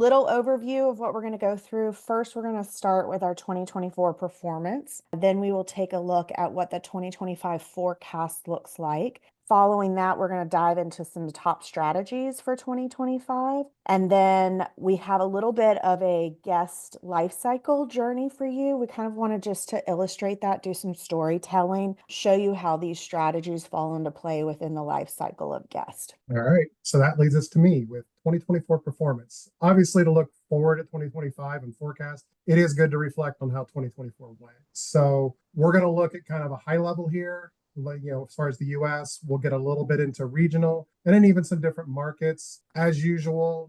little overview of what we're going to go through. First, we're going to start with our 2024 performance. Then we will take a look at what the 2025 forecast looks like. Following that, we're going to dive into some top strategies for 2025. And then we have a little bit of a guest life cycle journey for you. We kind of want to just to illustrate that, do some storytelling, show you how these strategies fall into play within the life cycle of guest. All right. So that leads us to me with 2024 performance. Obviously, to look forward at 2025 and forecast, it is good to reflect on how 2024 went. So we're going to look at kind of a high level here. As far as the US, we'll get a little bit into regional and then even some different markets. As usual,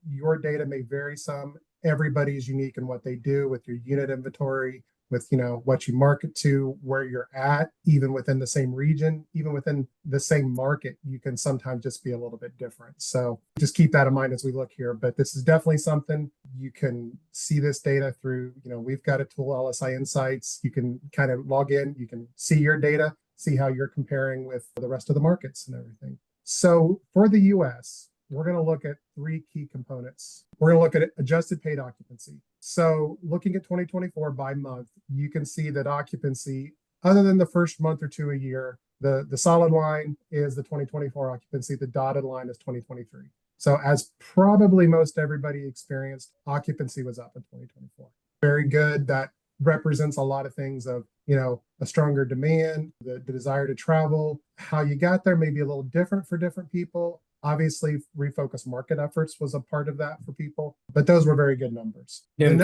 your data may vary some. Everybody's unique in what they do with your unit inventory, with what you market to, where you're at, even within the same region, even within the same market, you can sometimes just be a little bit different. So just keep that in mind as we look here. But this is definitely something you can see this data through. We've got a tool, LSI Insights. You can kind of log in, you can see your data, see how you're comparing with the rest of the markets and everything. So for the US, we're going to look at three key components. We're going to look at adjusted paid occupancy. So looking at 2024 by month, you can see that occupancy, other than the first month or two a year, the solid line is the 2024 occupancy, the dotted line is 2023. So as probably most everybody experienced, occupancy was up in 2024. Very good. That represents a lot of things of, a stronger demand, the desire to travel. How you got there may be a little different for different people. Obviously, refocus market efforts was a part of that for people, but those were very good numbers. Tim,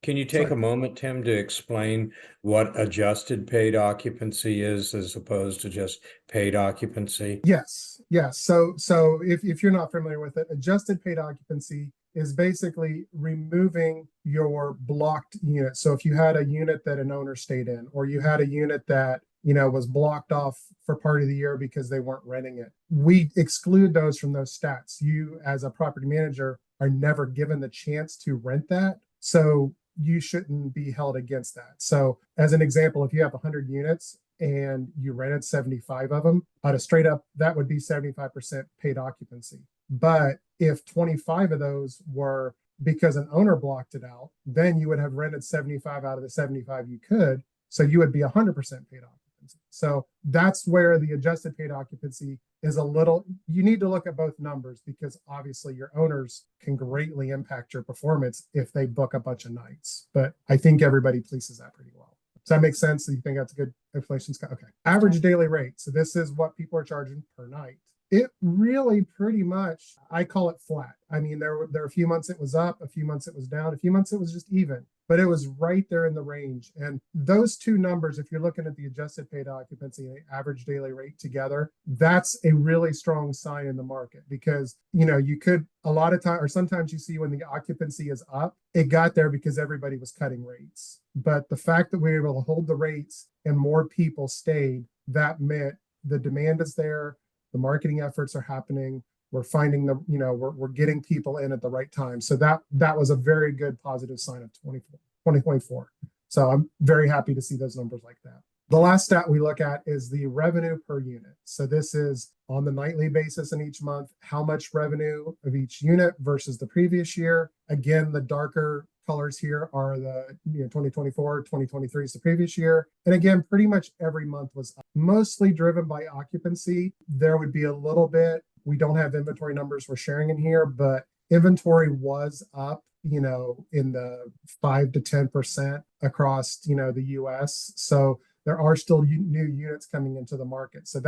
can you take a moment, Tim, to explain what adjusted paid occupancy is as opposed to just paid occupancy? Yes. So if you're not familiar with it, adjusted paid occupancy is basically removing your blocked unit. So if you had a unit that an owner stayed in, or you had a unit that was blocked off for part of the year because they weren't renting it, we exclude those from those stats. You, as a property manager, are never given the chance to rent that. So you shouldn't be held against that. So as an example, if you have 100 units and you rented 75 of them, out of straight up, that would be 75% paid occupancy. But if 25 of those were because an owner blocked it out, then you would have rented 75 out of the 75 you could. So you would be 100% paid occupancy. So that's where the adjusted paid occupancy is you need to look at both numbers, because obviously your owners can greatly impact your performance if they book a bunch of nights. But I think everybody polices that pretty well. Does that make sense? Do you think that's a good inflation? Okay. Average daily rate. So this is what people are charging per night. It really pretty much, I call it flat. I mean, there were a few months it was up, a few months it was down, a few months it was just even, but it was right there in the range. And those two numbers, if you're looking at the adjusted paid occupancy and the average daily rate together, that's a really strong sign in the market, because, you could a lot of time, or sometimes you see when the occupancy is up, it got there because everybody was cutting rates. But the fact that we were able to hold the rates and more people stayed, that meant the demand is there. The marketing efforts are happening. We're finding we're getting people in at the right time. So that was a very good positive sign of 2024. So I'm very happy to see those numbers like that. The last stat we look at is the revenue per unit. So this is on the nightly basis in each month, how much revenue of each unit versus the previous year. Again, the darker colors here are the 2024, 2023 is the previous year. And again, pretty much every month was up, mostly driven by occupancy. There would be a little bit, we don't have inventory numbers we're sharing in here, but inventory was up, in the 5 to 10% across, the US. So there are still new units coming into the market. So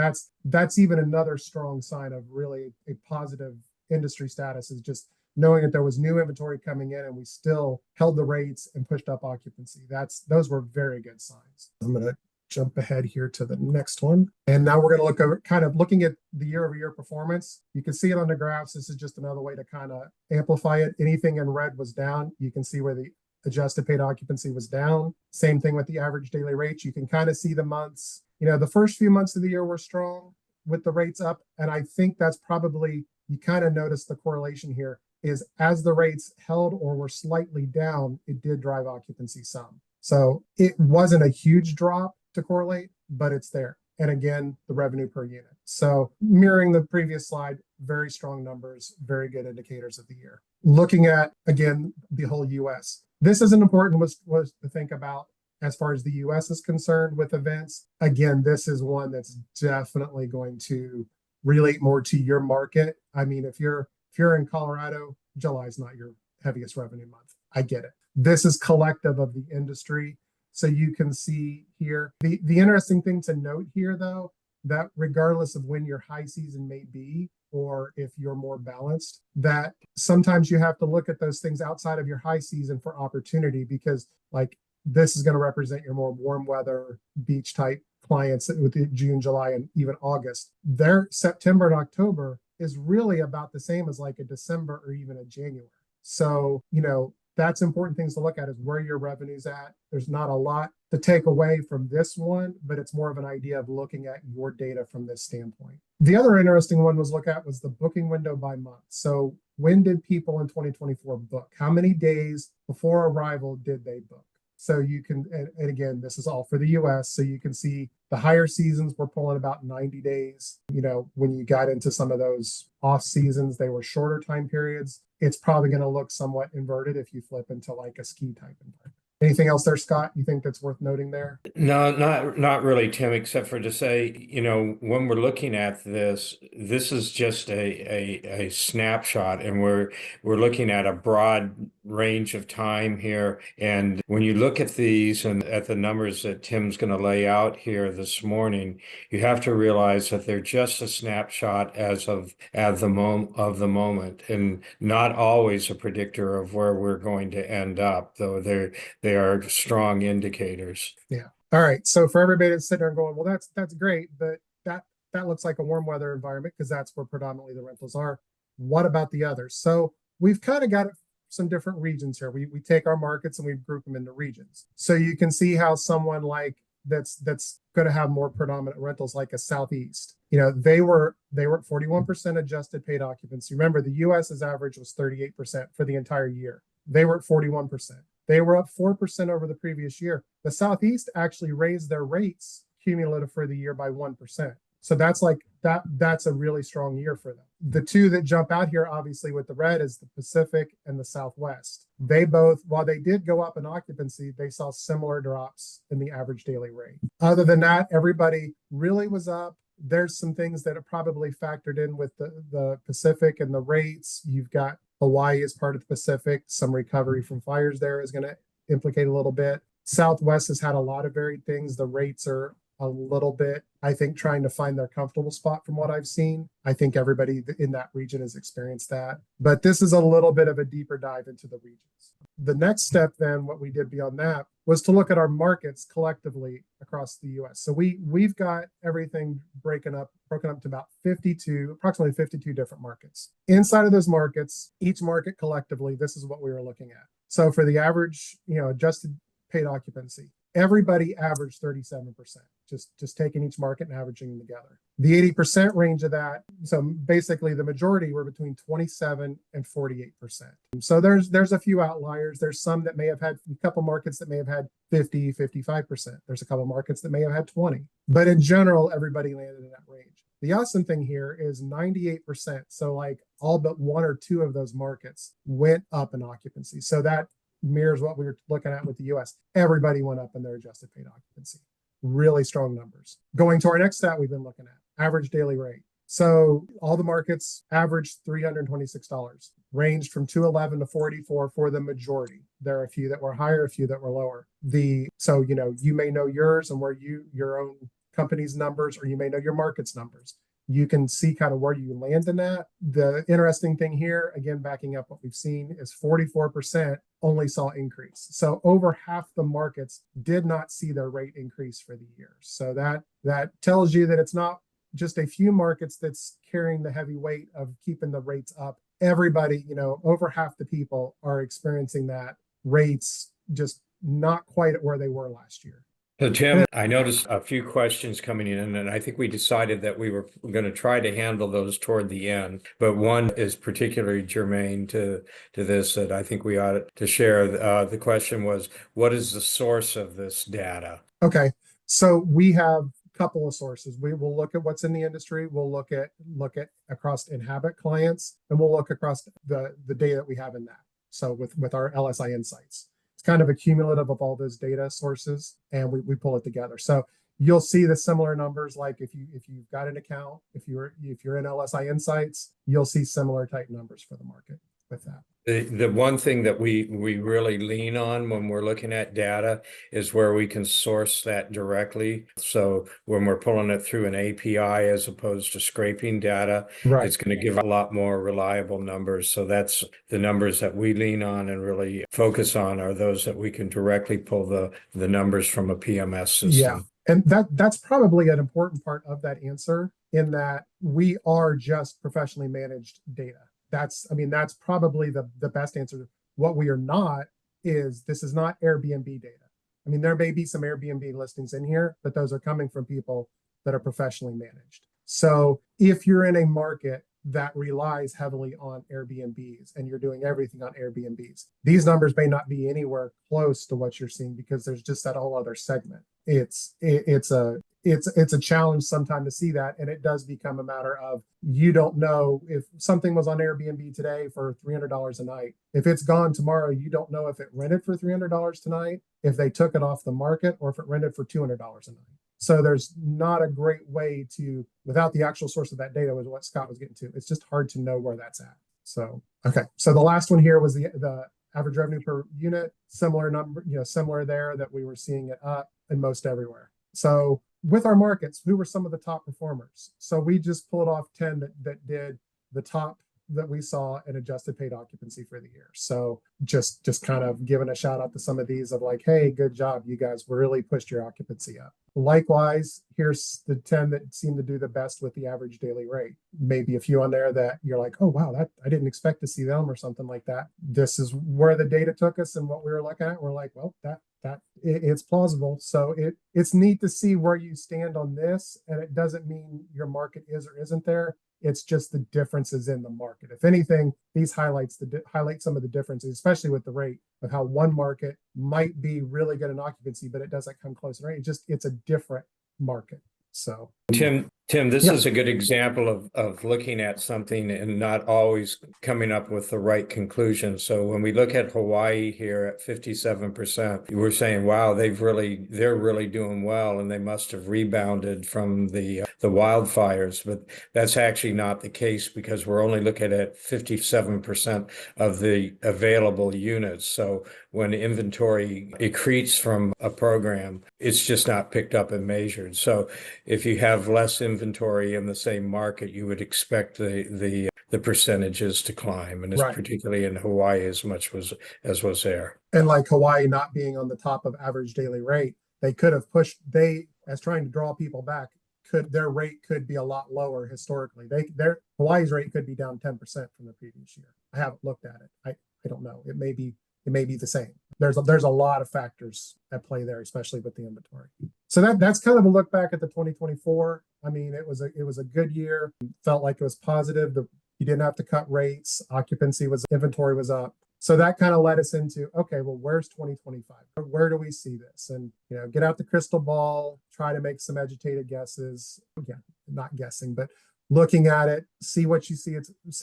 that's even another strong sign of really a positive industry status, is just knowing that there was new inventory coming in and we still held the rates and pushed up occupancy. Those were very good signs. I'm going to jump ahead here to the next one. And now we're going to look over, kind of looking at the year over year performance. You can see it on the graphs. This is just another way to kind of amplify it. Anything in red was down. You can see where the adjusted paid occupancy was down. Same thing with the average daily rates. You can kind of see the months. The first few months of the year were strong with the rates up. And I think that's probably, you kind of notice the correlation here, is as the rates held or were slightly down, it did drive occupancy some. So it wasn't a huge drop to correlate, but it's there. And again, the revenue per unit. So mirroring the previous slide, very strong numbers, very good indicators of the year. Looking at, again, the whole US. This is an important was to think about as far as the US is concerned with events. Again, this is one that's definitely going to relate more to your market. I mean, if you're in Colorado, July is not your heaviest revenue month. I get it. This is collective of the industry. So you can see here, the interesting thing to note here, though, that regardless of when your high season may be, or if you're more balanced, that sometimes you have to look at those things outside of your high season for opportunity, because like this is going to represent your more warm weather beach type clients with June, July, and even August. Their September and October is really about the same as like a December or even a January. So, that's important things to look at is where your revenue's at. There's not a lot to take away from this one, but it's more of an idea of looking at your data from this standpoint. The other interesting one was the booking window by month. So when did people in 2024 book? How many days before arrival did they book? So you can, and again, this is all for the US. So you can see the higher seasons were pulling about 90 days. When you got into some of those off seasons, they were shorter time periods. It's probably going to look somewhat inverted if you flip into like a ski type environment. Anything else there, Scott, you think that's worth noting there? No, not really, Tim, except for to say, when we're looking at this, this is just a snapshot, and we're looking at a broad range of time here. And when you look at these and at the numbers that Tim's going to lay out here this morning, you have to realize that they're just a snapshot as of the moment, and not always a predictor of where we're going to end up, though they are strong indicators. Yeah. All right. So for everybody that's sitting there going, well, that's great, but that looks like a warm weather environment because that's where predominantly the rentals are. What about the others? So we've kind of got some different regions here. We take our markets and we group them into regions. So you can see how someone like that's going to have more predominant rentals, like a Southeast. They were at 41% adjusted paid occupancy. Remember, the US's average was 38% for the entire year. They were at 41%. They were up 4% over the previous year. The Southeast actually raised their rates cumulative for the year by 1%. So that's a really strong year for them. The two that jump out here, obviously, with the red is the Pacific and the Southwest. They both, while they did go up in occupancy, they saw similar drops in the average daily rate. Other than that, everybody really was up. There's some things that are probably factored in with the Pacific and the rates. You've got Hawaii as part of the Pacific. Some recovery from fires there is going to implicate a little bit. Southwest has had a lot of varied things. The rates are a little bit, I think, trying to find their comfortable spot from what I've seen. I think everybody in that region has experienced that. But this is a little bit of a deeper dive into the regions. The next step then, what we did beyond that, was to look at our markets collectively across the US. So we've got everything broken up to about approximately 52 different markets. Inside of those markets, each market collectively, this is what we were looking at. So for the average, adjusted paid occupancy, everybody averaged 37%, just taking each market and averaging them together. The 80% range of that, so basically the majority were between 27 and 48%. So there's a few outliers. There's some that may have had a couple markets that may have had 50, 55%. There's a couple markets that may have had 20. But in general, everybody landed in that range. The awesome thing here is 98%. So like all but one or two of those markets went up in occupancy. So that mirrors what we were looking at with the US. Everybody went up in their adjusted paid occupancy. Really strong numbers. Going to our next stat we've been looking at, average daily rate. So all the markets averaged $326, ranged from $211 to $44 for the majority. There are a few that were higher, a few that were lower. So you may know yours and where your own company's numbers, or you may know your market's numbers. You can see kind of where you land in that. The interesting thing here, again, backing up what we've seen, is 44% only saw increase. So over half the markets did not see their rate increase for the year. So that tells you that it's not just a few markets that's carrying the heavy weight of keeping the rates up. Everybody, over half the people are experiencing that rates just not quite at where they were last year. So Tim, I noticed a few questions coming in, and I think we decided that we were going to try to handle those toward the end. But one is particularly germane to this that I think we ought to share. The question was, what is the source of this data? Okay, so we have couple of sources. We will look at what's in the industry. We'll look at across Inhabit clients, and we'll look across the data that we have in that. So with our LSI insights, it's kind of a cumulative of all those data sources, and we pull it together. So you'll see the similar numbers. Like if you've got an account, if you're in LSI insights, you'll see similar type numbers for the market with that. The one thing that we really lean on when we're looking at data is where we can source that directly. So when we're pulling it through an API as opposed to scraping data, Right. it's going to give a lot more reliable numbers. So that's the numbers that we lean on and really focus on are those that we can directly pull the numbers from a PMS system. Yeah. And that's probably an important part of that answer, in that we are just professionally managed data. That's probably the best answer. What we are not is, this is not Airbnb data. I mean, there may be some Airbnb listings in here, but those are coming from people that are professionally managed. So if you're in a market that relies heavily on Airbnbs and you're doing everything on Airbnbs, these numbers may not be anywhere close to what you're seeing, because there's just that whole other segment. It's a challenge sometimes to see that, and it does become a matter of, you don't know if something was on Airbnb today for $300 a night. If it's gone tomorrow, you don't know if it rented for $300 tonight, if they took it off the market, or if it rented for $200 a night. So there's not a great way to, without the actual source of that data, was what Scott was getting to. It's just hard to know where that's at. So, okay. So the last one here was the average revenue per unit, similar number, similar there, that we were seeing it up in most everywhere. So with our markets, who were some of the top performers? So we just pulled off 10 that did the top that we saw in adjusted paid occupancy for the year. So just kind of giving a shout out to some of these of like, hey, good job. You guys really pushed your occupancy up. Likewise, here's the 10 that seem to do the best with the average daily rate. Maybe a few on there that you're like, oh, wow, that I didn't expect to see them, or something like that. This is where the data took us and what we were looking at. We're like, well, it's plausible. So it's neat to see where you stand on this. And it doesn't mean your market is or isn't there. It's just the differences in the market. If anything, these highlight some of the differences, especially with the rate, of how one market might be really good in occupancy, but it doesn't come close in rate. It's a different market. So Tim, this Yeah. is a good example of looking at something and not always coming up with the right conclusion. So when we look at Hawaii here at 57%, we're saying, wow, they're really doing well, and they must have rebounded from the wildfires. But that's actually not the case, because we're only looking at 57% of the available units. So when inventory accretes from a program, it's just not picked up and measured. So if you have less inventory in the same market, you would expect the percentages to climb, and it's Right. particularly in Hawaii as was there. And like Hawaii not being on the top of average daily rate, they could have pushed, as trying to draw people back, their rate could be a lot lower historically. Their Hawaii's rate could be down 10% from the previous year. I haven't looked at it. I don't know. It may be the same. There's a lot of factors at play there, especially with the inventory. So that's kind of a look back at the 2024. I mean, it was a good year. Felt like it was positive. You didn't have to cut rates. Inventory was up. So that kind of led us into, okay, well, where's 2025? Where do we see this? And, get out the crystal ball, try to make some educated guesses. Again, not guessing, but looking at it, see what you see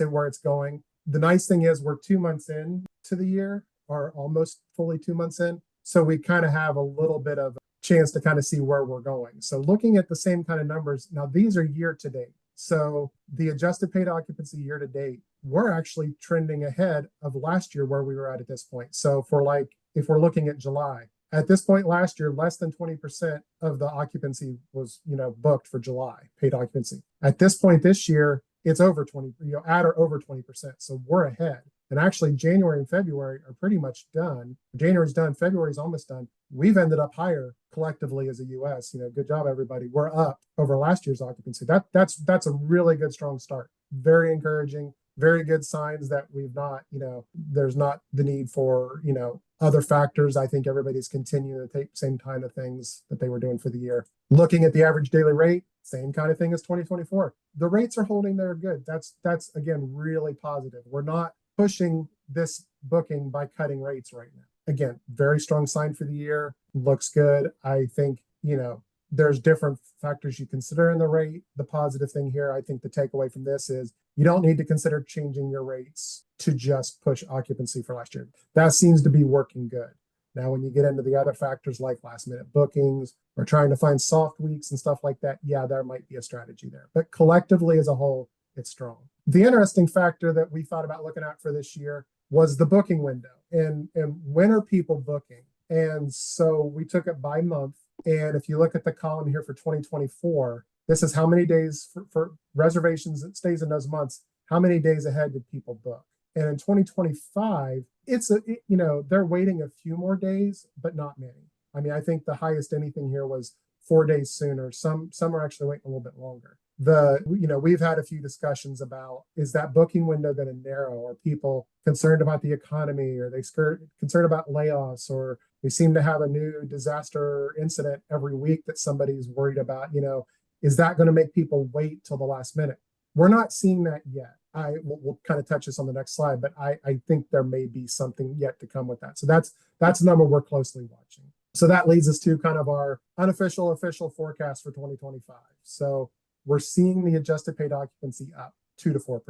where it's going. The nice thing is we're 2 months in to the year, or almost fully 2 months in. So we kind of have a little bit of a chance to kind of see where we're going. So looking at the same kind of numbers, now these are year to date. So the adjusted paid occupancy year to date, we're actually trending ahead of last year where we were at this point. So if we're looking at July, at this point last year, less than 20% of the occupancy was, booked for July, paid occupancy. At this point this year, it's over 20, at or over 20%. So we're ahead. And actually January and February are pretty much done. January's done, February's almost done. We've ended up higher collectively as a US. Good job, everybody. We're up over last year's occupancy. That's a really good, strong start. Very encouraging, very good signs that we've not, there's not the need for, other factors. I think everybody's continuing to take the same kind of things that they were doing for the year. Looking at the average daily rate, same kind of thing as 2024. The rates are holding there good. That's again, really positive. We're not pushing this booking by cutting rates right now. Again, very strong sign for the year. Looks good. I think, there's different factors you consider in the rate. The positive thing here, I think the takeaway from this is you don't need to consider changing your rates to just push occupancy for last year. That seems to be working good. Now, when you get into the other factors like last minute bookings or trying to find soft weeks and stuff like that, yeah, there might be a strategy there. But collectively as a whole, it's strong. The interesting factor that we thought about looking at for this year was the booking window and when are people booking? And so we took it by month. And if you look at the column here for 2024, this is how many days for reservations it stays in those months. How many days ahead did people book? And in 2025, they're waiting a few more days, but not many. I mean, I think the highest anything here was 4 days sooner. Some are actually waiting a little bit longer. We've had a few discussions about, is that booking window going to narrow? Are people concerned about the economy? Are they concerned about layoffs? Or we seem to have a new disaster incident every week that somebody's worried about, is that going to make people wait till the last minute? We're not seeing that yet. We'll kind of touch this on the next slide, but I think there may be something yet to come with that. So that's a number we're closely watching. So that leads us to kind of our unofficial, official forecast for 2025. So we're seeing the adjusted paid occupancy up 2 to 4%.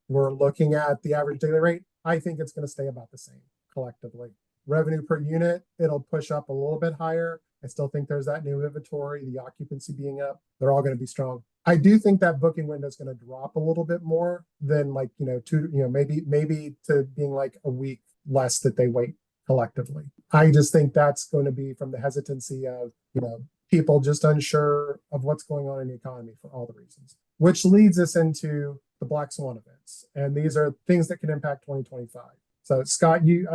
We're looking at the average daily rate. I think it's going to stay about the same collectively. Revenue per unit, it'll push up a little bit higher. I still think there's that new inventory, the occupancy being up. They're all going to be strong. I do think that booking window is going to drop a little bit more than maybe to being like a week less that they wait collectively. I just think that's going to be from the hesitancy of, people just unsure of what's going on in the economy for all the reasons, which leads us into the black swan events. And these are things that can impact 2025. So Scott, you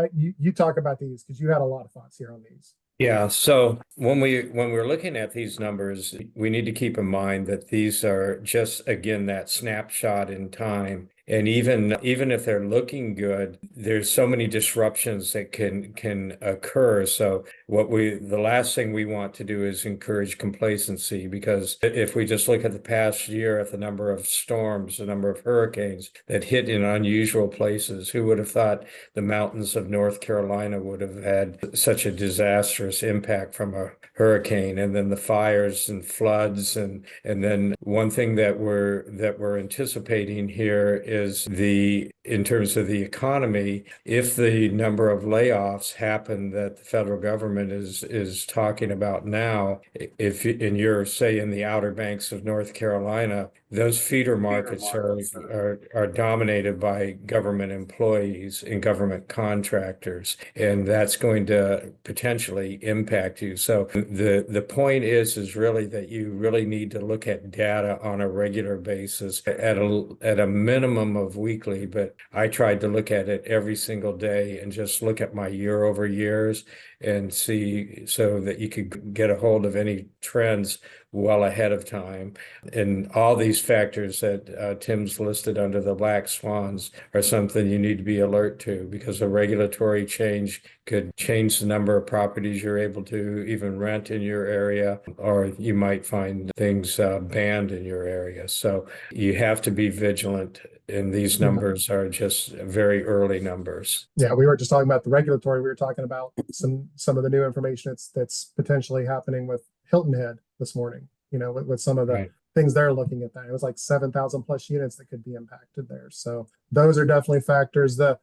talk about these because you had a lot of thoughts here on these. Yeah, so when we're looking at these numbers, we need to keep in mind that these are just, again, that snapshot in time. And even if they're looking good, there's so many disruptions that can occur. So the last thing we want to do is encourage complacency, because if we just look at the past year at the number of storms, the number of hurricanes that hit in unusual places, who would have thought the mountains of North Carolina would have had such a disastrous impact from a hurricane, and then the fires and floods, and then one thing that we're anticipating here is in terms of the economy, if the number of layoffs happen that the federal government is talking about now, if in your, say, in the Outer Banks of North Carolina, those feeder markets are dominated by government employees and government contractors, and that's going to potentially impact you. So the point is really that you really need to look at data on a regular basis at a minimum of weekly, but I tried to look at it every single day and just look at my year over years and see, so that you could get a hold of any trends well ahead of time. And all these factors that Tim's listed under the black swans are something you need to be alert to, because a regulatory change could change the number of properties you're able to even rent in your area, or you might find things banned in your area. So you have to be vigilant, and these numbers are just very early numbers. Yeah, we were just talking about the regulatory. We were talking about some of the new information that's potentially happening with Hilton Head this morning, with some of the things they're looking at that. It was like 7,000 plus units that could be impacted there. So those are definitely factors. The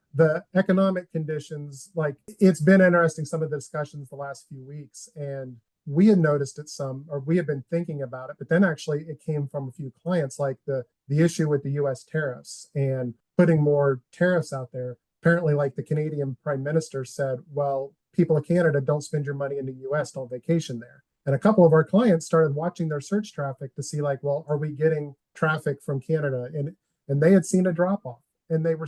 economic conditions, like, it's been interesting, some of the discussions the last few weeks, and we had noticed it or we had been thinking about it, but then actually it came from a few clients, like the issue with the US tariffs and putting more tariffs out there. Apparently, like the Canadian Prime Minister said, well, people of Canada, don't spend your money in the US, don't vacation there. And a couple of our clients started watching their search traffic to see, like, well, are we getting traffic from Canada? And they had seen a drop off, and they were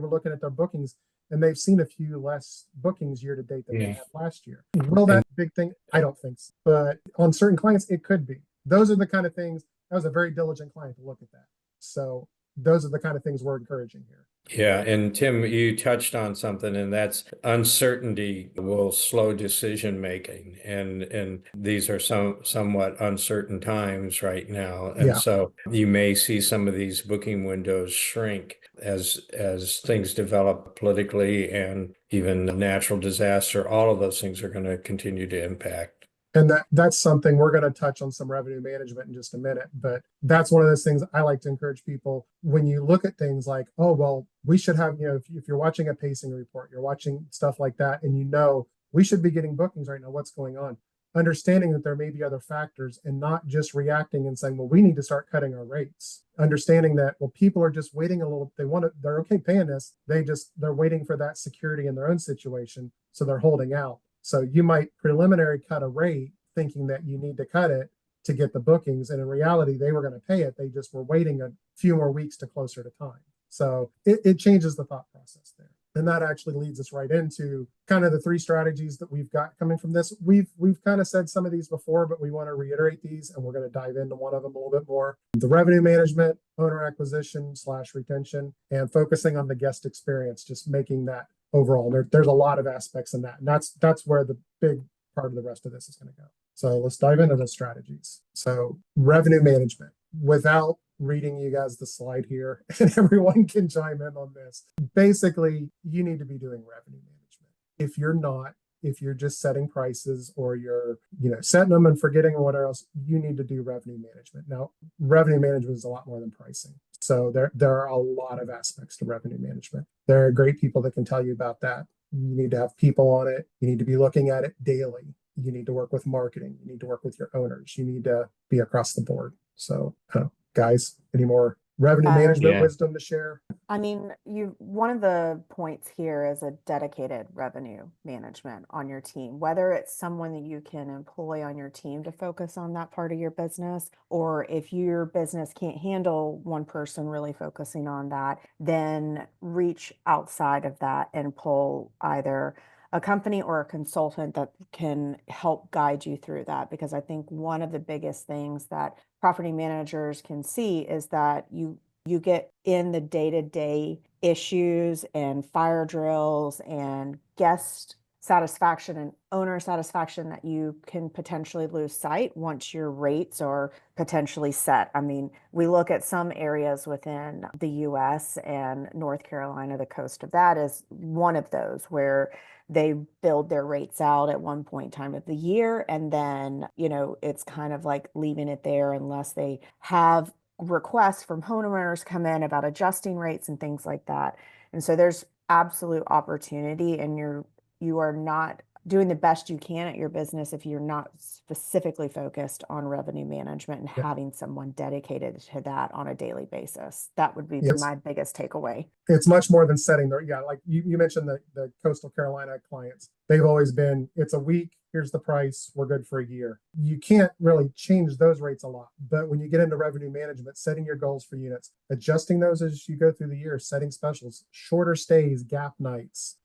looking at their bookings, and they've seen a few less bookings year to date than they had last year. Will that big thing? I don't think so. But on certain clients, it could be. Those are the kind of things. That was a very diligent client to look at that. So those are the kind of things we're encouraging here. Yeah, and Tim, you touched on something, and that's uncertainty will slow decision making, and these are somewhat uncertain times right now, and so you may see some of these booking windows shrink as things develop politically, and even natural disaster. All of those things are going to continue to impact. And that's something we're going to touch on some revenue management in just a minute. But that's one of those things I like to encourage people when you look at things like, oh, well, we should have, if you're watching a pacing report, you're watching stuff like that, and we should be getting bookings right now. What's going on? Understanding that there may be other factors and not just reacting and saying, well, we need to start cutting our rates. Understanding that, well, people are just waiting a little, they're okay paying this. They're waiting for that security in their own situation. So they're holding out. So you might preliminary cut a rate thinking that you need to cut it to get the bookings. And in reality, they were going to pay it. They just were waiting a few more weeks to closer to time. So it changes the thought process there. And that actually leads us right into kind of the three strategies that we've got coming from this. We've kind of said some of these before, but we want to reiterate these, and we're going to dive into one of them a little bit more. The revenue management, owner acquisition / retention, and focusing on the guest experience, just making that overall. There's a lot of aspects in that. And that's where the big part of the rest of this is going to go. So let's dive into the strategies. So revenue management, without reading you guys the slide here, and everyone can chime in on this. Basically, you need to be doing revenue management. If you're not, if you're just setting prices or you're, setting them and forgetting or whatever else, you need to do revenue management. Now, revenue management is a lot more than pricing. So there are a lot of aspects to revenue management. There are great people that can tell you about that. You need to have people on it. You need to be looking at it daily. You need to work with marketing. You need to work with your owners. You need to be across the board. So, guys, any more revenue management wisdom to share? I mean, one of the points here is a dedicated revenue management on your team, whether it's someone that you can employ on your team to focus on that part of your business, or if your business can't handle one person really focusing on that, then reach outside of that and pull either a company or a consultant that can help guide you through that. Because I think one of the biggest things that property managers can see is that you get in the day-to-day issues and fire drills and guest satisfaction and owner satisfaction that you can potentially lose sight once your rates are potentially set. I mean, we look at some areas within the US, and North Carolina, the coast of that, is one of those where they build their rates out at one point in time of the year, and then it's kind of like leaving it there unless they have requests from homeowners come in about adjusting rates and things like that. And so there's absolute opportunity, and you are not doing the best you can at your business if you're not specifically focused on revenue management and having someone dedicated to that on a daily basis. That would be my biggest takeaway. It's much more than setting like you mentioned the coastal Carolina clients. They've always been, it's a week, here's the price, we're good for a year. You can't really change those rates a lot. But when you get into revenue management, setting your goals for units, adjusting those as you go through the year, setting specials, shorter stays, gap nights,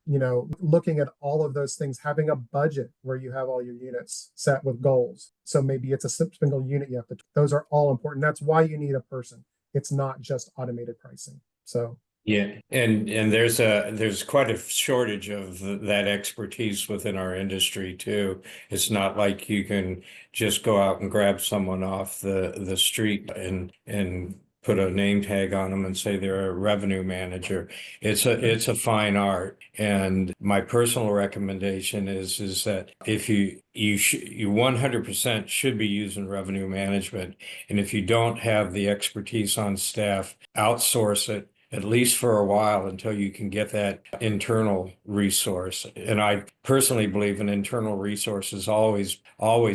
looking at all of those things, having a budget where you have all your units set with goals. So maybe it's a single unit you have to, those are all important. That's why you need a person. It's not just automated pricing. So yeah, and there's quite a shortage of that expertise within our industry too. It's not like you can just go out and grab someone off the street and put a name tag on them and say they're a revenue manager. It's a fine art. And my personal recommendation is that if you 100% should be using revenue management, and if you don't have the expertise on staff, outsource it, at least for a while, until you can get that internal resource. And I personally believe an internal resource is always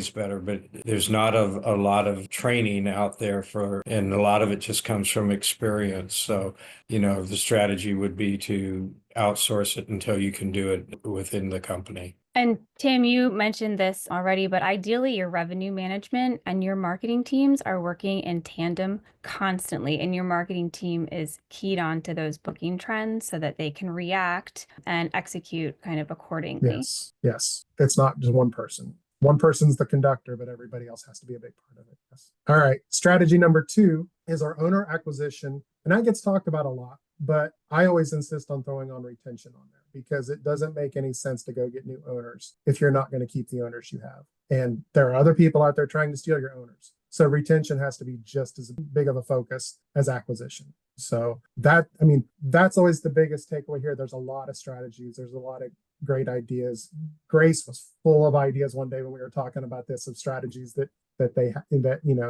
better, but there's not a lot of training out there and a lot of it just comes from experience. So, the strategy would be to outsource it until you can do it within the company. And Tim, you mentioned this already, but ideally your revenue management and your marketing teams are working in tandem constantly, and your marketing team is keyed on to those booking trends so that they can react and execute kind of accordingly. Yes. It's not just one person. One person's the conductor, but everybody else has to be a big part of it. Yes. All right. Strategy number 2 is our owner acquisition. And that gets talked about a lot, but I always insist on throwing on retention on there, because it doesn't make any sense to go get new owners if you're not going to keep the owners you have. And there are other people out there trying to steal your owners. So retention has to be just as big of a focus as acquisition. So that's always the biggest takeaway here. There's a lot of strategies. There's a lot of great ideas. Grace was full of ideas one day when we were talking about this, of strategies that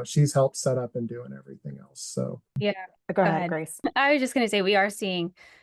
she's helped set up and do and everything else. So Yeah. Go ahead, Grace. I was just going to say we are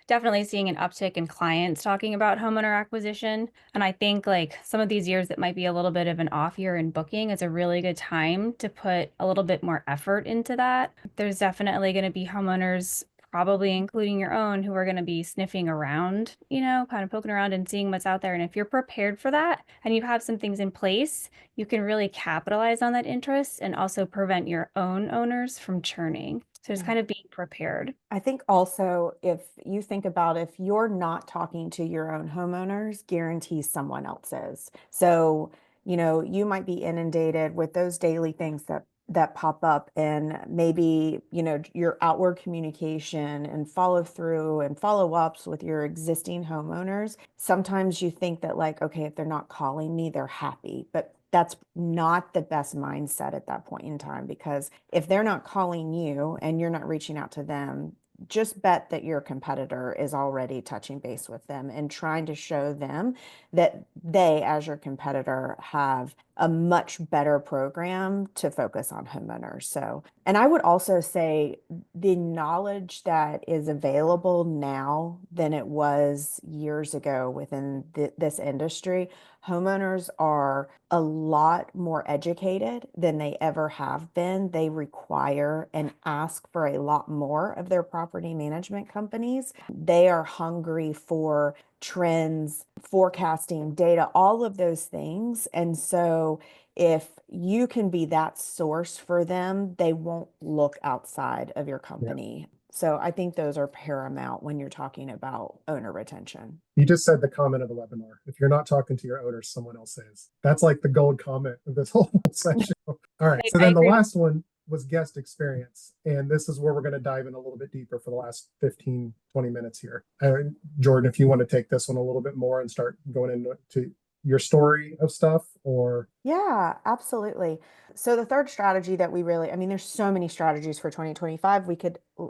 definitely seeing an uptick in clients talking about homeowner acquisition. And I think like some of these years that might be a little bit of an off year in booking is a really good time to put a little bit more effort into that. There's definitely going to be homeowners, probably including your own, who are going to be sniffing around, kind of poking around and seeing what's out there. And if you're prepared for that and you have some things in place, you can really capitalize on that interest and also prevent your own owners from churning. So it's kind of being prepared. I think also if you think about, if you're not talking to your own homeowners, guarantees someone else is. So, you might be inundated with those daily things that pop up, and maybe, your outward communication and follow through and follow ups with your existing homeowners. Sometimes you think that like, okay, if they're not calling me, they're happy, but that's not the best mindset at that point in time, because if they're not calling you and you're not reaching out to them, just bet that your competitor is already touching base with them and trying to show them that they, as your competitor, have a much better program to focus on homeowners. So, and I would also say the knowledge that is available now than it was years ago within this industry, homeowners are a lot more educated than they ever have been. They require and ask for a lot more of their property management companies. They are hungry for trends, forecasting, data, all of those things. And so if you can be that source for them, they won't look outside of your company. So I think those are paramount when you're talking about owner retention. You just said the comment of the webinar. If you're not talking to your owners, someone else is. That's like the gold comment of this whole session. All right. So then the last one was guest experience. And this is where we're going to dive in a little bit deeper for the last 15, 20 minutes here. Jordan, if you want to take this one a little bit more and start going into your story of stuff, or yeah, absolutely. So the third strategy that there's so many strategies for 2025.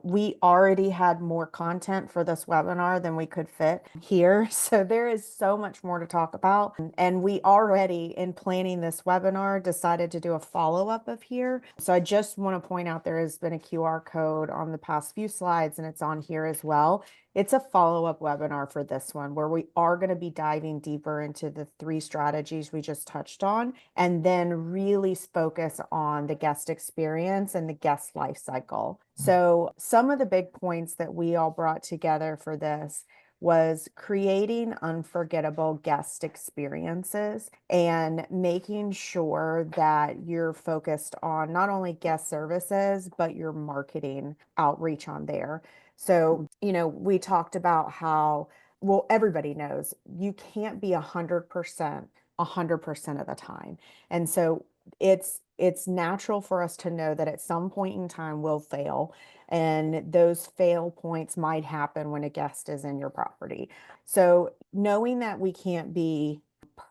We already had more content for this webinar than we could fit here. So there is so much more to talk about. And we already, in planning this webinar, decided to do a follow-up of here. So I just want to point out there has been a QR code on the past few slides, and it's on here as well. It's a follow-up webinar for this one, where we are going to be diving deeper into the 3 strategies we just touched on, and then really focus on the guest experience and the guest life cycle. So some of the big points that we all brought together for this was creating unforgettable guest experiences and making sure that you're focused on not only guest services, but your marketing outreach on there. So, we talked about how, well, everybody knows you can't be 100% of the time. And so it's natural for us to know that at some point in time we'll fail, and those fail points might happen when a guest is in your property. So knowing that we can't be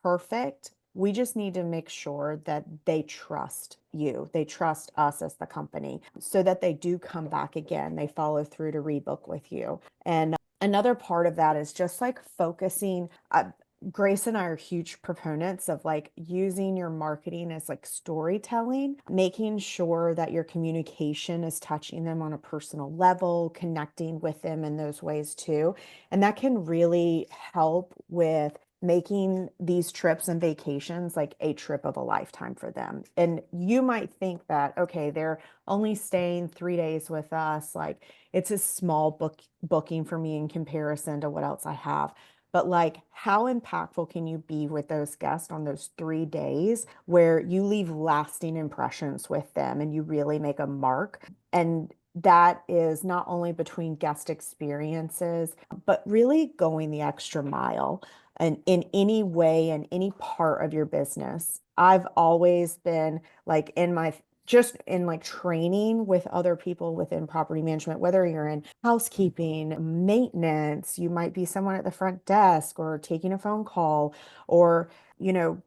perfect, we just need to make sure that they trust you. They trust us as the company, so that they do come back again. They follow through to rebook with you. And another part of that is just like focusing. Grace and I are huge proponents of like using your marketing as like storytelling, making sure that your communication is touching them on a personal level, connecting with them in those ways too. And that can really help with making these trips and vacations like a trip of a lifetime for them. And you might think that, okay, they're only staying 3 days with us, like it's a small booking for me in comparison to what else I have. But like, how impactful can you be with those guests on those 3 days where you leave lasting impressions with them and you really make a mark? And that is not only between guest experiences, but really going the extra mile and in any way, in any part of your business. I've always been like just in like training with other people within property management, whether you're in housekeeping, maintenance, you might be someone at the front desk or taking a phone call, or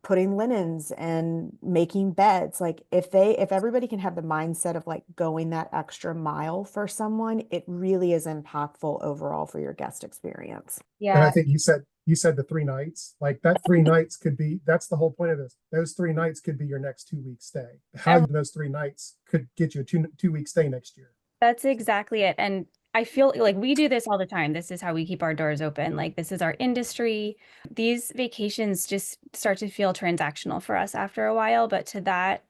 putting linens and making beds. Like if everybody can have the mindset of like going that extra mile for someone, it really is impactful overall for your guest experience. and I Yeah. think you said you said the 3 nights, like that 3 nights could be, that's the whole point of this. Those 3 nights could be your next 2 week stay. Having those 3 nights could get you a two-week stay next year. That's exactly it. And I feel like we do this all the time. This is how we keep our doors open. Like, this is our industry. These vacations just start to feel transactional for us after a while, but to that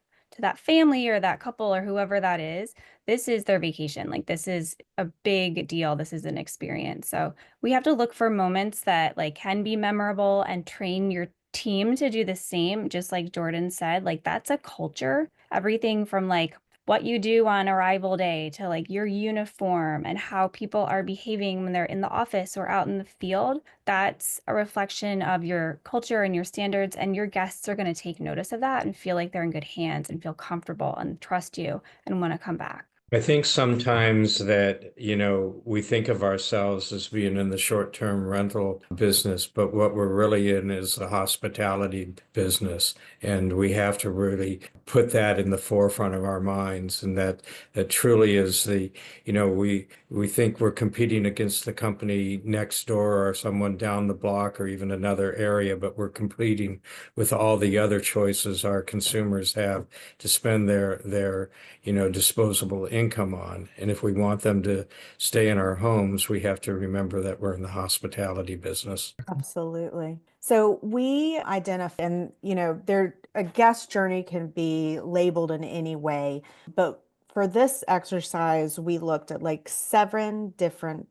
family or that couple or whoever that is, this is their vacation. Like, this is a big deal. This is an experience. So we have to look for moments that like can be memorable and train your team to do the same. Just like Jordan said, like that's a culture. Everything from like what you do on arrival day to like your uniform and how people are behaving when they're in the office or out in the field. That's a reflection of your culture and your standards, and your guests are going to take notice of that and feel like they're in good hands and feel comfortable and trust you and want to come back. I think sometimes that, we think of ourselves as being in the short-term rental business, but what we're really in is the hospitality business. And we have to really put that in the forefront of our minds. And that truly is we think we're competing against the company next door or someone down the block or even another area, but we're competing with all the other choices our consumers have to spend their disposable income on. And if we want them to stay in our homes, we have to remember that we're in the hospitality business. Absolutely. So we identify, and a guest journey can be labeled in any way, but for this exercise, we looked at like 7 different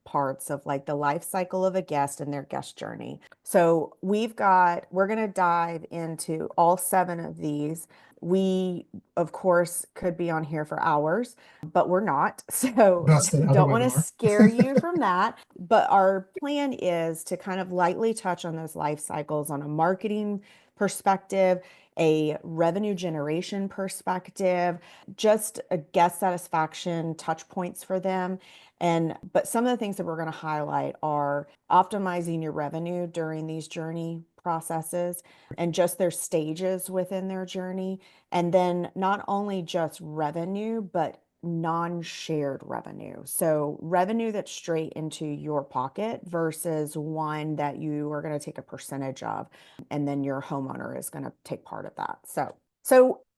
parts of like the life cycle of a guest and their guest journey. So we're going to dive into all 7 of these. We, of course, could be on here for hours, but we're not. So Dustin, don't want to otherwise scare you from that. But our plan is to kind of lightly touch on those life cycles on a marketing perspective, a revenue generation perspective, just a guest satisfaction touch points for them. But some of the things that we're going to highlight are optimizing your revenue during these journey processes and just their stages within their journey. And then not only just revenue, but non-shared revenue. So revenue that's straight into your pocket versus one that you are going to take a percentage of, and then your homeowner is going to take part of that. So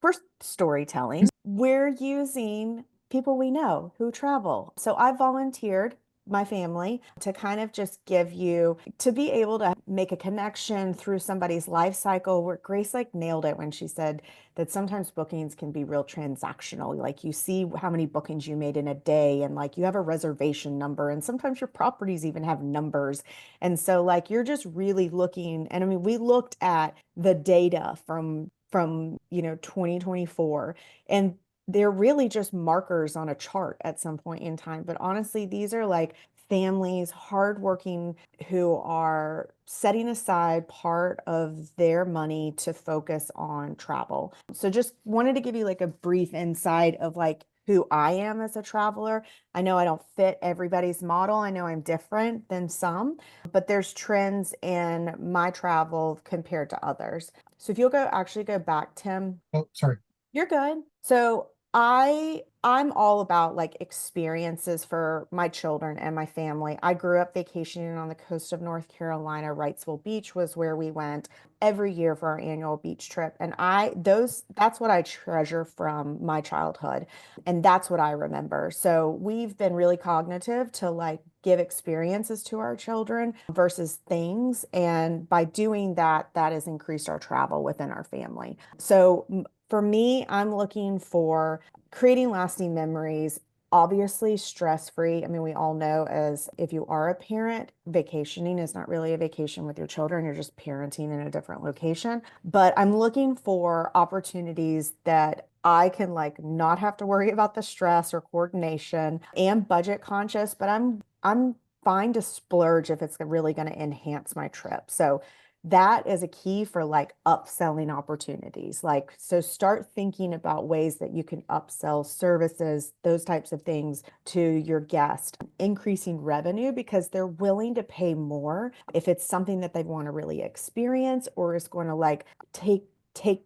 for storytelling, we're using people we know who travel. So I volunteered my family to kind of just to be able to make a connection through somebody's life cycle, where Grace like nailed it when she said that sometimes bookings can be real transactional. Like you see how many bookings you made in a day, and like you have a reservation number, and sometimes your properties even have numbers. And so like you're just really looking, and I mean, we looked at the data from 2024, and they're really just markers on a chart at some point in time. But honestly, these are like families, hardworking, who are setting aside part of their money to focus on travel. So just wanted to give you like a brief insight of like who I am as a traveler. I know I don't fit everybody's model. I know I'm different than some, but there's trends in my travel compared to others. So if you'll actually go back, Tim. Oh, sorry. You're good. So I'm all about like experiences for my children and my family. I grew up vacationing on the coast of North Carolina. Wrightsville Beach was where we went every year for our annual beach trip. And that's what I treasure from my childhood. And that's what I remember. So we've been really cognitive to like give experiences to our children versus things. And by doing that, that has increased our travel within our family. So for me, I'm looking for creating lasting memories, obviously stress-free. I mean, we all know, as if you are a parent, vacationing is not really a vacation with your children. You're just parenting in a different location. But I'm looking for opportunities that I can like not have to worry about the stress or coordination, and budget conscious, but I'm fine to splurge if it's really going to enhance my trip. So that is a key for like upselling opportunities. Like, so start thinking about ways that you can upsell services, those types of things to your guest, increasing revenue because they're willing to pay more if it's something that they want to really experience or is going to like take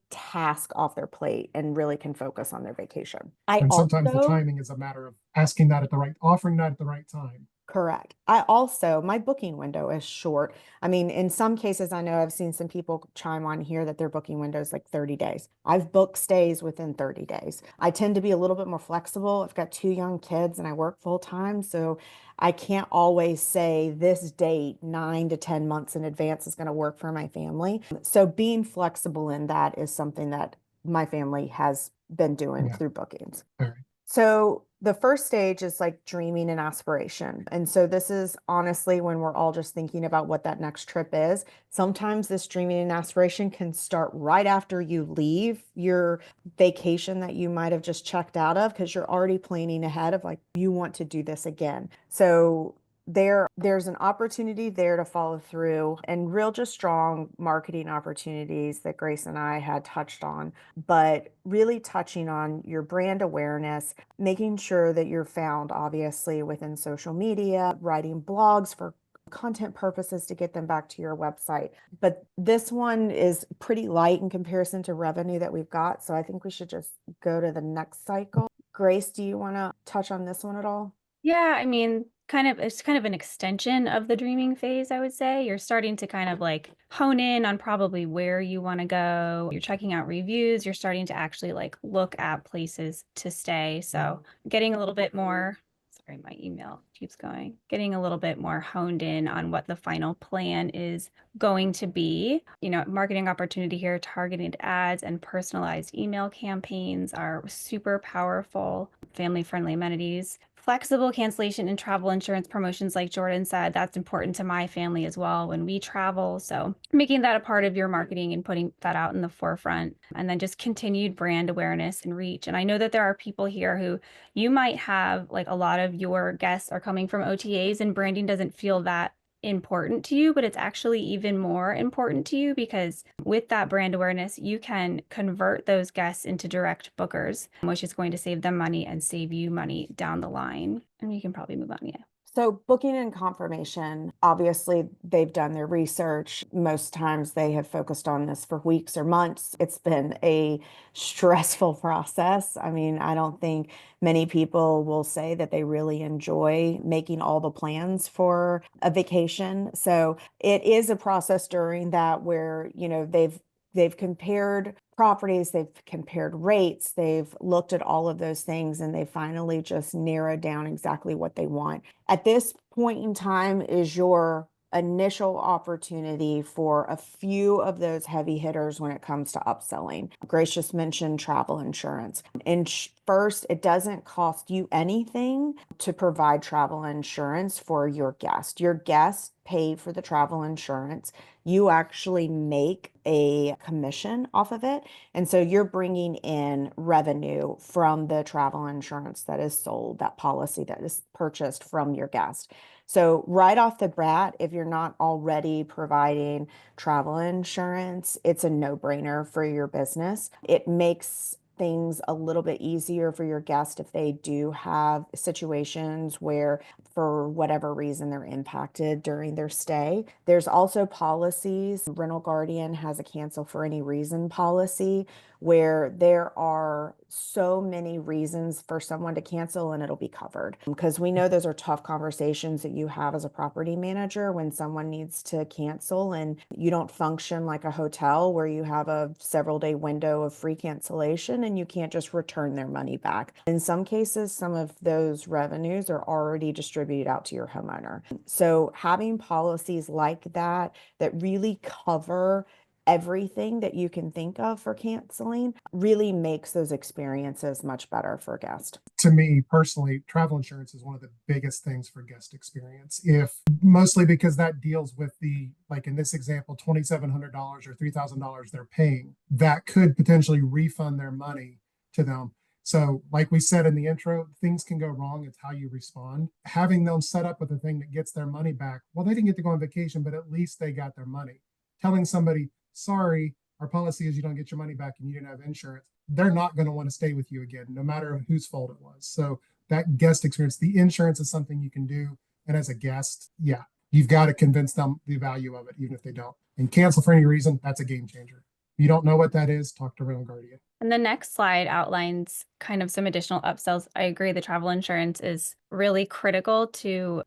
task off their plate and really can focus on their vacation. And sometimes the timing is a matter of offering that at the right time. Correct. My booking window is short. I mean, in some cases, I know I've seen some people chime on here that their booking window is like 30 days. I've booked stays within 30 days. I tend to be a little bit more flexible. I've got two young kids and I work full time. So I can't always say this date 9 to 10 months in advance is going to work for my family. So being flexible in that is something that my family has been doing Yeah. through bookings. All right. So the first stage is like dreaming and aspiration. And so this is honestly when we're all just thinking about what that next trip is. Sometimes this dreaming and aspiration can start right after you leave your vacation that you might have just checked out of because you're already planning ahead of like you want to do this again. So there's an opportunity there to follow through and real just strong marketing opportunities that Grace and I had touched on, but really touching on your brand awareness, making sure that you're found obviously within social media, writing blogs for content purposes to get them back to your website. But this one is pretty light in comparison to revenue that we've got. So I think we should just go to the next cycle. Grace, do you want to touch on this one at all? Yeah, I mean, it's kind of an extension of the dreaming phase, I would say. You're starting to kind of like hone in on probably where you want to go. You're checking out reviews. You're starting to actually like look at places to stay. So getting a little bit more, sorry, my email keeps going, getting a little bit more honed in on what the final plan is going to be. You know, marketing opportunity here, targeted ads and personalized email campaigns are super powerful, family-friendly amenities. Flexible cancellation and travel insurance promotions, like Jordan said, that's important to my family as well when we travel. So making that a part of your marketing and putting that out in the forefront, and then just continued brand awareness and reach. And I know that there are people here who you might have like a lot of your guests are coming from OTAs and branding doesn't feel that important to you, but it's actually even more important to you because with that brand awareness, you can convert those guests into direct bookers, which is going to save them money and save you money down the line. And you can probably move on. Yeah. So booking and confirmation, obviously they've done their research. Most times they have focused on this for weeks or months. It's been a stressful process. I mean, I don't think many people will say that they really enjoy making all the plans for a vacation. So it is a process during that where, you know, they've compared properties, they've compared rates, they've looked at all of those things, and they finally just narrowed down exactly what they want. At this point in time is your initial opportunity for a few of those heavy hitters when it comes to upselling. Grace just mentioned travel insurance. And first, it doesn't cost you anything to provide travel insurance for your guest. Your guests pay for the travel insurance. You actually make a commission off of it. And so you're bringing in revenue from the travel insurance that is sold, that policy that is purchased from your guest. So right off the bat, if you're not already providing travel insurance, it's a no-brainer for your business. It makes things a little bit easier for your guest if they do have situations where for whatever reason they're impacted during their stay. There's also policies. Rental Guardian has a cancel for any reason policy where there are so many reasons for someone to cancel and it'll be covered. Because we know those are tough conversations that you have as a property manager when someone needs to cancel and you don't function like a hotel where you have a several day window of free cancellation and you can't just return their money back. In some cases, some of those revenues are already distributed out to your homeowner. So having policies like that that really cover everything that you can think of for canceling really makes those experiences much better for guests. To me personally, travel insurance is one of the biggest things for guest experience. If mostly because that deals with the, like in this example, $2,700 or $3,000 they're paying, that could potentially refund their money to them. So like we said in the intro, things can go wrong. It's how you respond. Having them set up with a thing that gets their money back. Well, they didn't get to go on vacation, but at least they got their money. Telling somebody, sorry, our policy is you don't get your money back and you didn't have insurance, they're not going to want to stay with you again, no matter whose fault it was. So that guest experience, the insurance is something you can do. And as a guest, yeah, you've got to convince them the value of it, even if they don't. And cancel for any reason, that's a game changer. you don't know what that is, talk to Rental Guardian. And the next slide outlines kind of some additional upsells. I agree the travel insurance is really critical to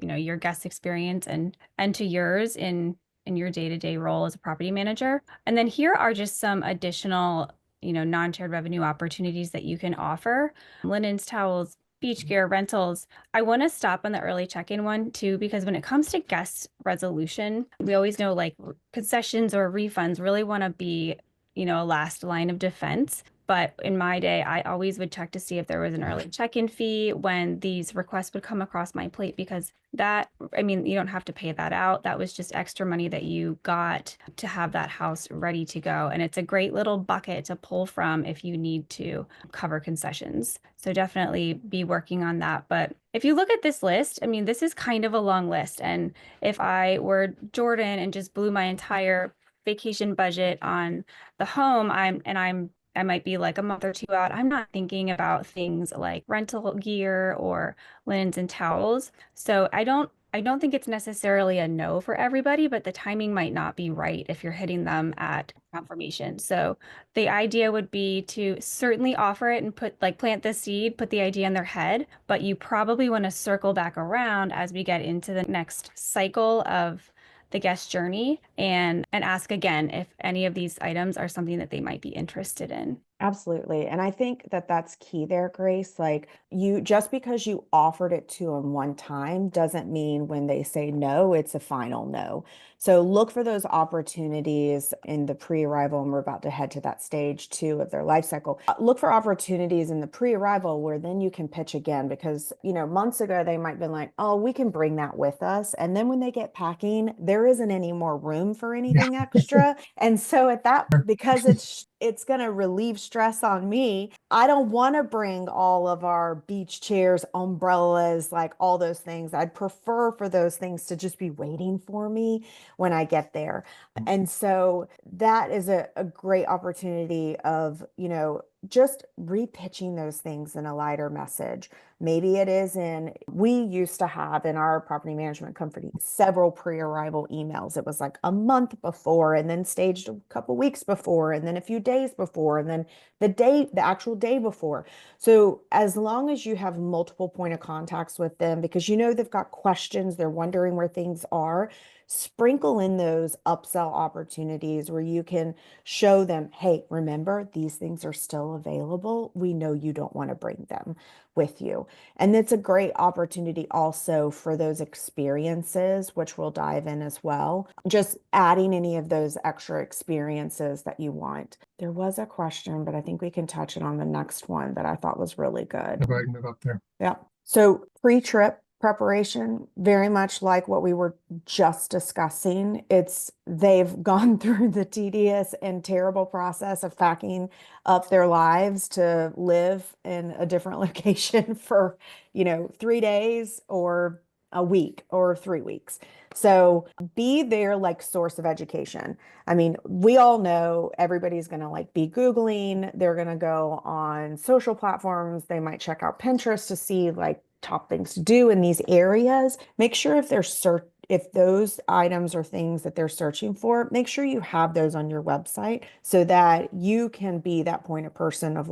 your guest experience and to yours in your day-to-day role as a property manager. And then here are just some additional, non-shared revenue opportunities that you can offer. Linens, towels, beach gear, rentals. I want to stop on the early check-in one too, because when it comes to guest resolution, we always know like concessions or refunds really want to be a last line of defense. But in my day, I always would check to see if there was an early check-in fee when these requests would come across my plate, because you don't have to pay that out. That was just extra money that you got to have that house ready to go. And it's a great little bucket to pull from if you need to cover concessions. So definitely be working on that. But if you look at this list, this is kind of a long list. And if I were Jordan and just blew my entire vacation budget on the home, I might be like a month or two out. I'm not thinking about things like rental gear or linens and towels. So I don't think it's necessarily a no for everybody, but the timing might not be right if you're hitting them at confirmation. So the idea would be to certainly offer it and plant the seed, put the idea in their head, but you probably want to circle back around as we get into the next cycle of the guest journey and ask again if any of these items are something that they might be interested in. Absolutely. And I think that that's key there, Grace. Like, just because you offered it to them one time doesn't mean when they say no, it's a final no. So look for those opportunities in the pre-arrival, and we're about to head to that stage 2 of their life cycle. Look for opportunities in the pre-arrival where then you can pitch again, because, months ago they might have been like, oh, we can bring that with us. And then when they get packing, there isn't any more room for anything extra. And so because it's going to relieve stress on me. I don't want to bring all of our beach chairs, umbrellas, like all those things. I'd prefer for those things to just be waiting for me when I get there. And so that is a great opportunity of, just repitching those things in a lighter message. Maybe it is we used to have in our property management company several pre-arrival emails. It was like a month before, and then staged a couple weeks before, and then a few days before, and then the actual day before. So as long as you have multiple point of contacts with them, because they've got questions, they're wondering where things are, sprinkle in those upsell opportunities where you can show them, hey, remember, these things are still available. We know you don't want to bring them with you. And it's a great opportunity also for those experiences, which we'll dive in as well. Just adding any of those extra experiences that you want. There was a question, but I think we can touch it on the next one that I thought was really good. If I can move up there. Yeah. So pre-trip preparation, very much like what we were just discussing. They've gone through the tedious and terrible process of packing up their lives to live in a different location for, 3 days or a week or 3 weeks. So be their source of education. We all know everybody's going to be Googling, they're going to go on social platforms, they might check out Pinterest to see top things to do in these areas. Make sure if those items are things that they're searching for, make sure you have those on your website so that you can be that point of person of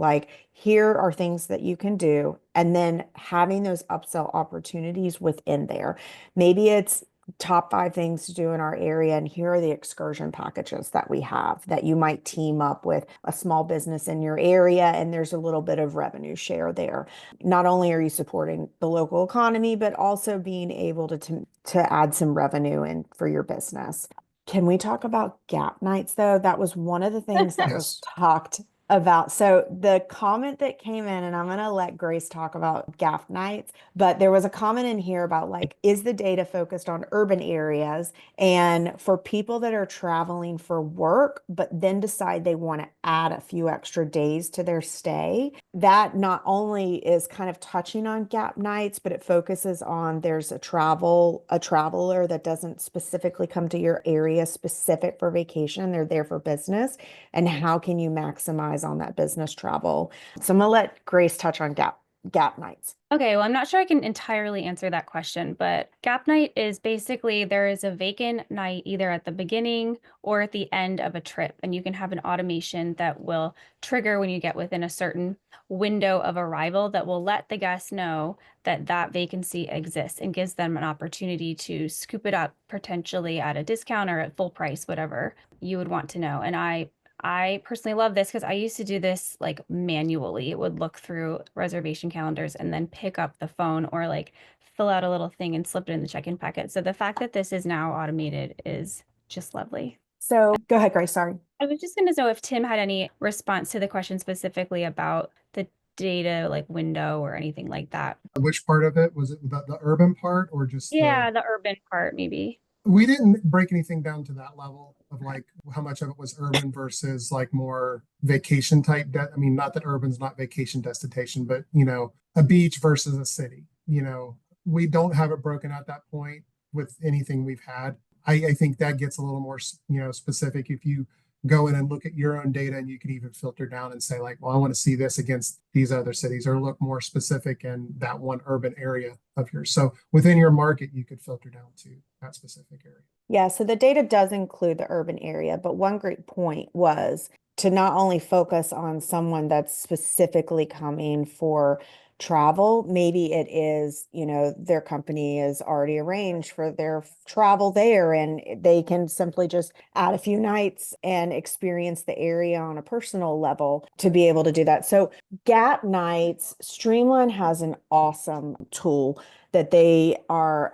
here are things that you can do, and then having those upsell opportunities within there. Maybe it's top 5 things to do in our area, and here are the excursion packages that we have that you might team up with a small business in your area, and there's a little bit of revenue share there. Not only are you supporting the local economy, but also being able to add some revenue in for your business. Can we talk about gap nights though? That was one of the things that was talked about. So the comment that came in, and I'm going to let Grace talk about gap nights, but there was a comment in here about is the data focused on urban areas, and for people that are traveling for work, but then decide they want to add a few extra days to their stay. That not only is kind of touching on gap nights, but it focuses on there's a traveler that doesn't specifically come to your area specific for vacation. They're there for business. And how can you maximize on that business travel? So I'm going to let Grace touch on gap gap nights? Okay, well, I'm not sure I can entirely answer that question, but gap night is basically there is a vacant night either at the beginning or at the end of a trip, and you can have an automation that will trigger when you get within a certain window of arrival that will let the guests know that that vacancy exists and gives them an opportunity to scoop it up potentially at a discount or at full price, whatever you would want to know. And I personally love this because I used to do this like manually. It would look through reservation calendars and then pick up the phone or like fill out a little thing and slip it in the check-in packet. So the fact that this is now automated is just lovely. So go ahead, Grace. Sorry. I was just going to know if Tim had any response to the question specifically about the data like window or anything like that. Which part of it was it, the urban part or just Yeah, the urban part maybe. we didn't break anything down to that level of like how much of it was urban versus like more vacation type. I mean, not that urban's not vacation destination, but a beach versus a city. We don't have it broken at that point with anything we've had. I think that gets a little more, specific if you go in and look at your own data, and you can even filter down and say like, well, I want to see this against these other cities, or look more specific in that one urban area of yours. So within your market, you could filter down to that specific area. Yeah, so the data does include the urban area, but one great point was to not only focus on someone that's specifically coming for travel, maybe it is, their company is already arranged for their travel there and they can simply just add a few nights and experience the area on a personal level to be able to do that. So gap nights, Streamline has an awesome tool that they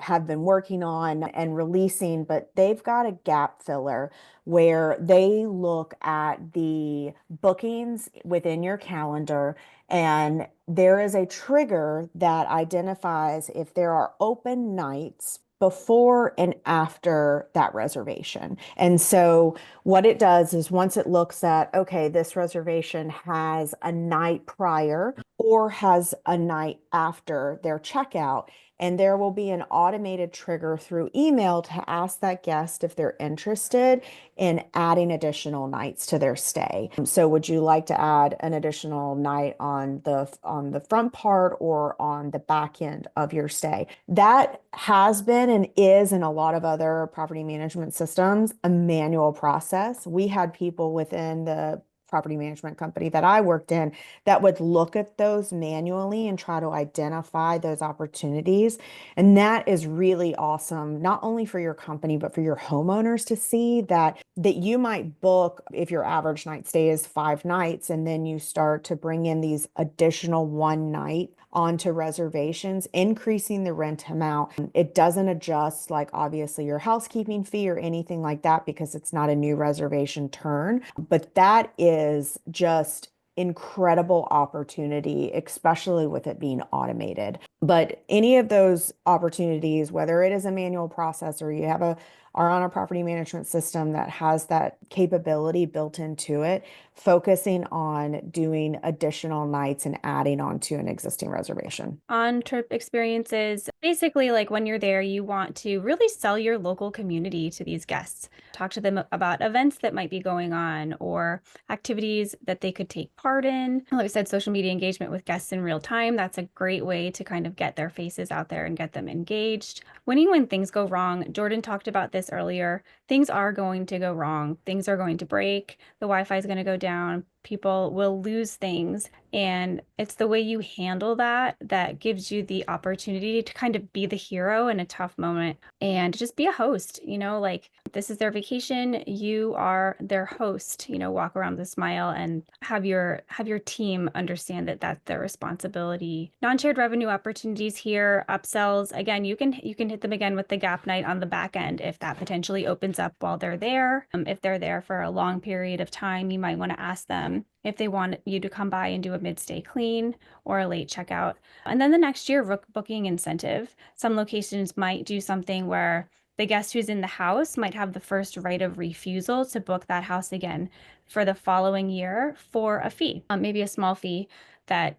have been working on and releasing, but they've got a gap filler where they look at the bookings within your calendar, and there is a trigger that identifies if there are open nights before and after that reservation. And so what it does is once it looks at, okay, this reservation has a night prior or has a night after their checkout, and there will be an automated trigger through email to ask that guest if they're interested in adding additional nights to their stay. So would you like to add an additional night on the front part or on the back end of your stay? That has been and is in a lot of other property management systems a manual process. We had people within the property management company that I worked in that would look at those manually and try to identify those opportunities. And that is really awesome, not only for your company, but for your homeowners to see that you might book if your average night stay is 5 nights, and then you start to bring in these additional one night onto reservations, increasing the rent amount. It doesn't adjust like obviously your housekeeping fee or anything like that because it's not a new reservation turn, but that is just incredible opportunity, especially with it being automated. But any of those opportunities, whether it is a manual process or you are on a property management system that has that capability built into it, focusing on doing additional nights and adding on to an existing reservation. On trip experiences, basically like when you're there, you want to really sell your local community to these guests. Talk to them about events that might be going on or activities that they could take part in. Like I said, social media engagement with guests in real time. That's a great way to kind of get their faces out there and get them engaged. Winning when things go wrong. Jordan talked about this earlier. Things are going to go wrong. Things are going to break. The Wi-Fi is going to go down. People will lose things. And it's the way you handle that that gives you the opportunity to kind of be the hero in a tough moment and just be a host, like this is their vacation. You are their host, walk around with a smile and have your team understand that that's their responsibility. Non-shared revenue opportunities here, upsells. Again, you can hit them again with the gap night on the back end if that potentially opens up while they're there. If they're there for a long period of time, you might want to ask them if they want you to come by and do a mid-stay clean or a late checkout. And then the next year, booking incentive. Some locations might do something where the guest who's in the house might have the first right of refusal to book that house again for the following year for a fee, maybe a small fee that,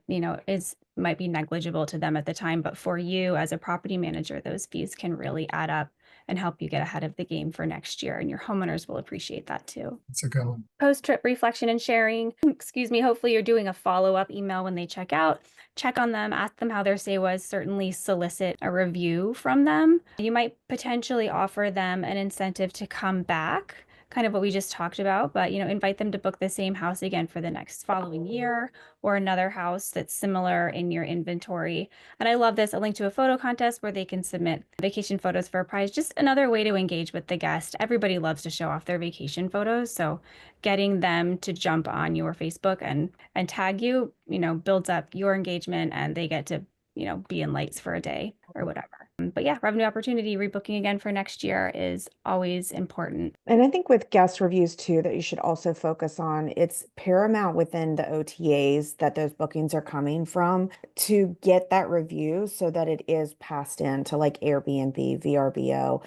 might be negligible to them at the time, but for you as a property manager, those fees can really add up and help you get ahead of the game for next year. And your homeowners will appreciate that too. It's a good one. Post-trip reflection and sharing. Excuse me. Hopefully you're doing a follow-up email when they check out. Check on them, ask them how their stay was, certainly solicit a review from them. You might potentially offer them an incentive to come back, kind of what we just talked about, but invite them to book the same house again for the next following year, or another house that's similar in your inventory. And I love this, a link to a photo contest where they can submit vacation photos for a prize. Just another way to engage with the guest. Everybody loves to show off their vacation photos, so getting them to jump on your Facebook and tag you, builds up your engagement, and they get to be in lights for a day or whatever. But yeah, revenue opportunity, rebooking again for next year is always important. And I think with guest reviews too, that you should also focus on, it's paramount within the OTAs that those bookings are coming from to get that review so that it is passed in to like Airbnb, VRBO,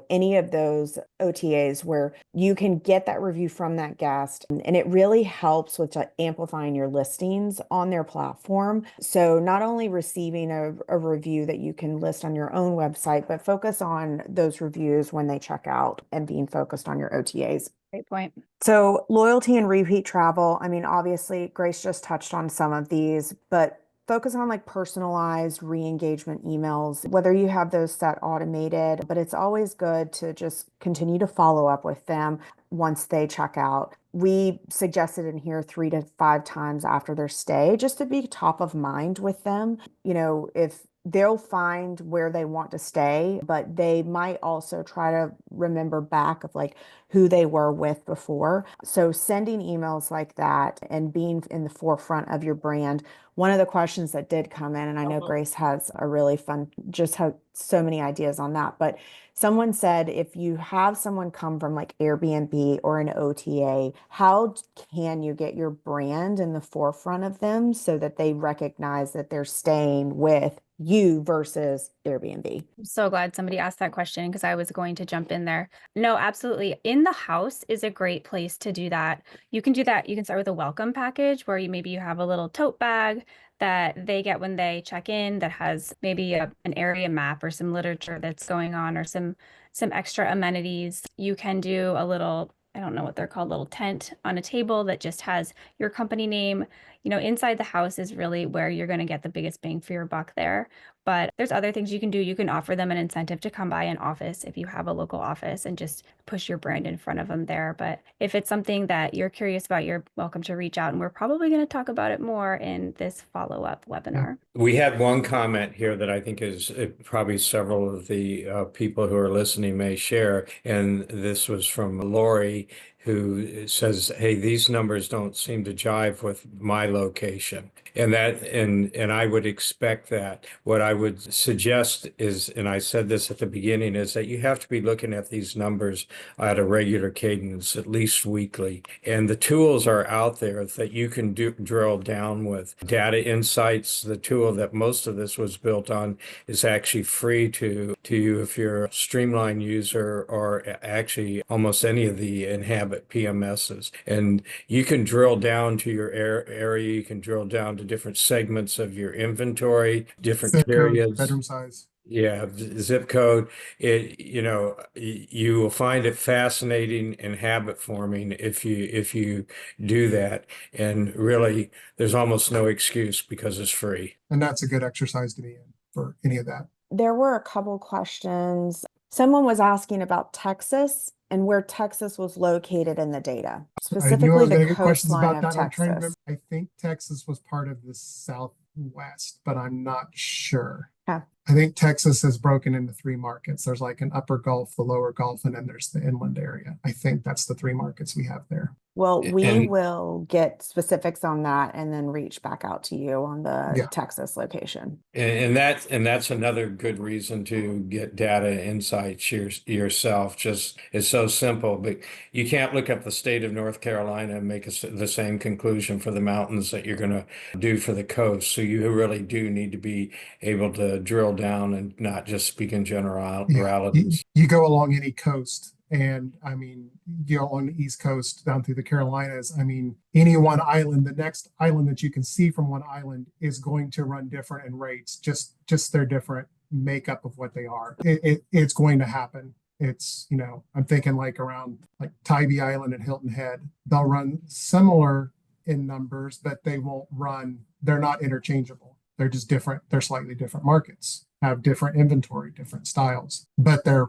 any of those OTAs where you can get that review from that guest. And it really helps with amplifying your listings on their platform. So not only receiving a review that you can list on your own website, but focus on those reviews when they check out and being focused on your OTAs. Great point. So loyalty and repeat travel. I mean, obviously, Grace just touched on some of these, but focus on like personalized re-engagement emails, whether you have those set automated, but it's always good to just continue to follow up with them once they check out. We suggested in here 3 to 5 times after their stay, just to be top of mind with them. If they'll find where they want to stay, but they might also try to remember back of like who they were with before. So sending emails like that and being in the forefront of your brand. One of the questions that did come in, and I know Grace has a really fun, just have so many ideas on that, but someone said, if you have someone come from like Airbnb or an OTA, how can you get your brand in the forefront of them so that they recognize that they're staying with you versus Airbnb? I'm so glad somebody asked that question because I was going to jump in there. No, absolutely. In the house is a great place to do that. You can do that. You can start with a welcome package where maybe you have a little tote bag that they get when they check in that has maybe an area map or some literature that's going on, or some extra amenities. You can do a little, I don't know what they're called, little tent on a table that just has your company name. Inside the house is really where you're going to get the biggest bang for your buck there. But there's other things you can do. You can offer them an incentive to come by an office if you have a local office and just push your brand in front of them there. But if it's something that you're curious about, you're welcome to reach out. And we're probably going to talk about it more in this follow-up webinar. We had one comment here that I think is probably several of the people who are listening may share. And this was from Lori, who says, hey, these numbers don't seem to jive with my location. And I would expect that. What I would suggest is, and I said this at the beginning, is that you have to be looking at these numbers at a regular cadence, at least weekly. And the tools are out there that you can drill down with. Data Insights, the tool that most of this was built on, is actually free to you if you're a Streamline user, or actually almost any of the Inhabit PMSs. And you can drill down to your area. You can drill down to different segments of your inventory, different Zip code, periods. bedroom size. Yeah, zip code. You will find it fascinating and habit forming if you do that. And really, there's almost no excuse because it's free. And that's a good exercise to be in for any of that. There were a couple questions. Someone was asking about Texas and where Texas was located in the data, specifically the coastline of Texas. I think Texas was part of the Southwest, but I'm not sure. Yeah. I think Texas is broken into 3 markets. There's like an upper Gulf, the lower Gulf, and then there's the inland area. I think that's the 3 markets we have there. Well, we will get specifics on that and then reach back out to you on the Texas location. And that's another good reason to get data insights yourself. Just it's so simple, but you can't look up the state of North Carolina and make the same conclusion for the mountains that you're going to do for the coast. So you really do need to be able to drill down and not just speak in generalities. You go along any coast. And I mean, you go on the East Coast down through the Carolinas. I mean, any one island, the next island that you can see from one island is going to run different in rates. Just they're different makeup of what they are. It's going to happen. It's, I'm thinking like around like Tybee Island and Hilton Head. They'll run similar in numbers, but they're not interchangeable. They're just different. They're slightly different markets, have different inventory, different styles, but they're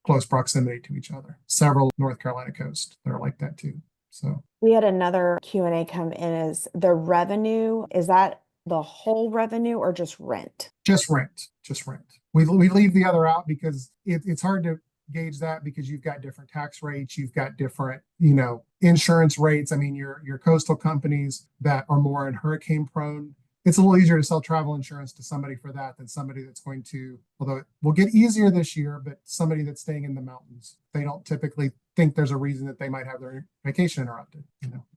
close proximity to each other. Several North Carolina coast that are like that too. So we had another Q&A come in. Is the revenue, is that the whole revenue or just rent? Just rent. We leave the other out because it's hard to gauge that because you've got different tax rates, you've got different, insurance rates. I mean, your coastal companies that are more in hurricane prone, it's a little easier to sell travel insurance to somebody for that than somebody that's going to, although it will get easier this year, but somebody that's staying in the mountains, they don't typically think there's a reason that they might have their vacation interrupted.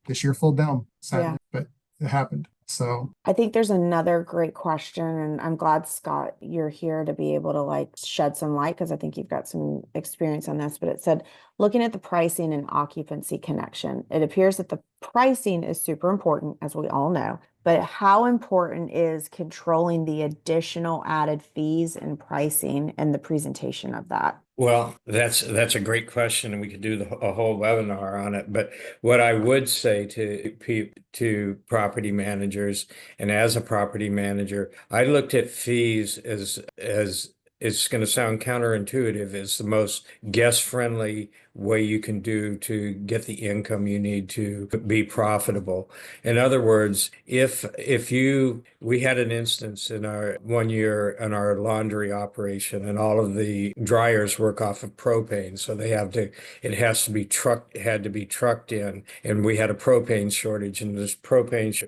This year full down, sadly, but it happened. So I think there's another great question, and I'm glad, Scott, you're here to be able to like shed some light because I think you've got some experience on this. But it said, looking at the pricing and occupancy connection, it appears that the pricing is super important, as we all know, but how important is controlling the additional added fees and pricing and the presentation of that? Well, that's a great question, and we could do a whole webinar on it. But what I would say to property managers, and as a property manager, I looked at fees as it's going to sound counterintuitive, is the most guest-friendly way you can do to get the income you need to be profitable. In other words, if we had an instance in our 1 year in our laundry operation, and all of the dryers work off of propane, so it had to be trucked in, and we had a propane shortage, and this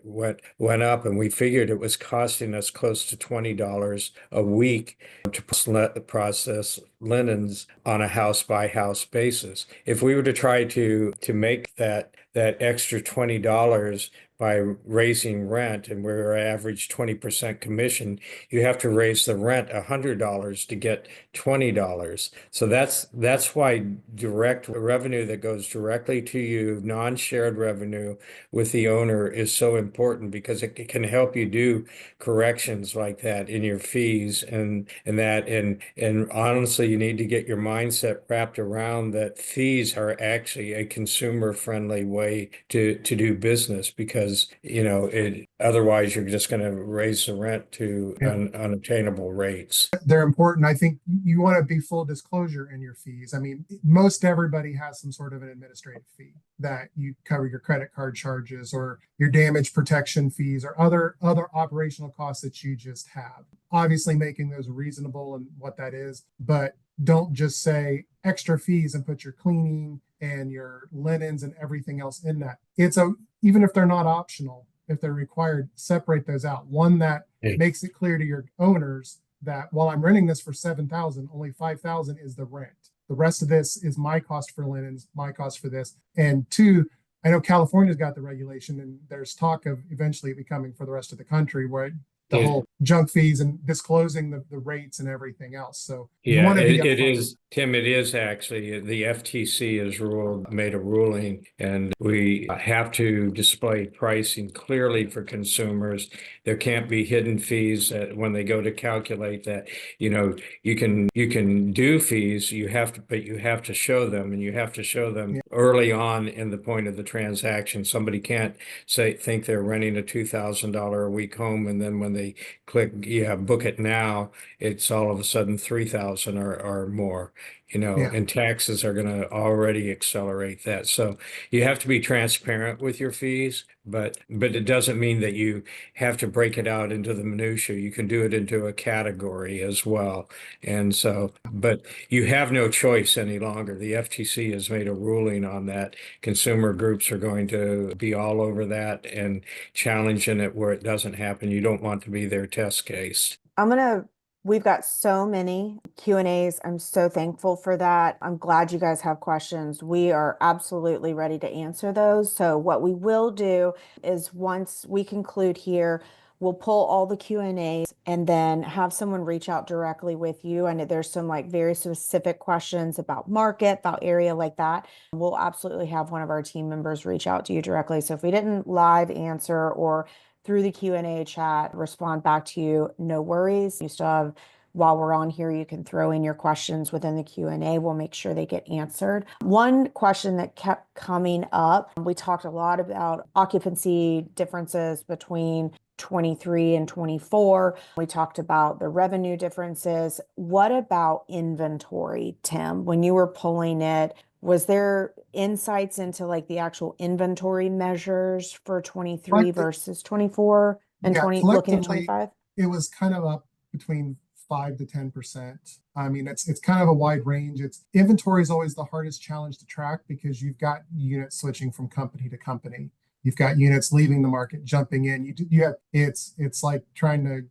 went up, and we figured it was costing us close to $20 a week to process linens on a house by house basis. If we were to try to make that extra $20 by raising rent, and we're average 20% commission, you have to raise the rent $100 to get $20. So that's why direct revenue that goes directly to you, non-shared revenue with the owner, is so important, because it can help you do corrections like that in your fees and honestly, you need to get your mindset wrapped around that fees are actually a consumer friendly way to do business, because otherwise you're just going to raise the rent to unattainable rates. They're important. I think you want to be full disclosure in your fees. I mean, most everybody has some sort of an administrative fee that you cover your credit card charges or your damage protection fees or other operational costs that you just have. Obviously making those reasonable and what that is, but don't just say extra fees and put your cleaning and your linens and everything else in that. Even if they're not optional, if they're required, separate those out. One that makes it clear to your owners that while I'm renting this for $7,000, only $5,000 is the rent. The rest of this is my cost for linens, my cost for this. And two, I know California's got the regulation, and there's talk of eventually becoming for the rest of the country, where the whole junk fees and disclosing the rates and everything else. So you want to be it is, Tim, it is actually, the FTC has made a ruling, and we have to display pricing clearly for consumers. There can't be hidden fees when they go to calculate that. You can do fees, but you have to show them, and you have to show them early on in the point of the transaction. Somebody can't think they're renting a $2,000 a week home, and then when they click, book it now, it's all of a sudden 3,000 or more, and taxes are going to already accelerate that. So you have to be transparent with your fees, but it doesn't mean that you have to break it out into the minutia. You can do it into a category as well. And so, but you have no choice any longer. The FTC has made a ruling on that. Consumer groups are going to be all over that and challenging it where it doesn't happen. You don't want to be their test case. We've got so many Q&As. I'm so thankful for that. I'm glad you guys have questions. We are absolutely ready to answer those. So what we will do is, once we conclude here, we'll pull all the Q&As and then have someone reach out directly with you. And there's some like very specific questions about market, about area like that. We'll absolutely have one of our team members reach out to you directly. So if we didn't live answer or through the Q&A chat respond back to you, no worries. You still have while we're on here, you can throw in your questions within the Q&A. We'll make sure they get answered. One question that kept coming up, we talked a lot about occupancy differences between 23 and 24. We talked about the revenue differences. What about inventory, Tim? When you were pulling it, was there insights into like the actual inventory measures for 23 versus 24 and Yeah, 20 looking at collectively, 25? it was kind of up between 5 to 10%. I mean, it's kind of a wide range. It's inventory is always the hardest challenge to track because you've got units switching from company to company. You've got units leaving the market, jumping in. You have it's like trying to,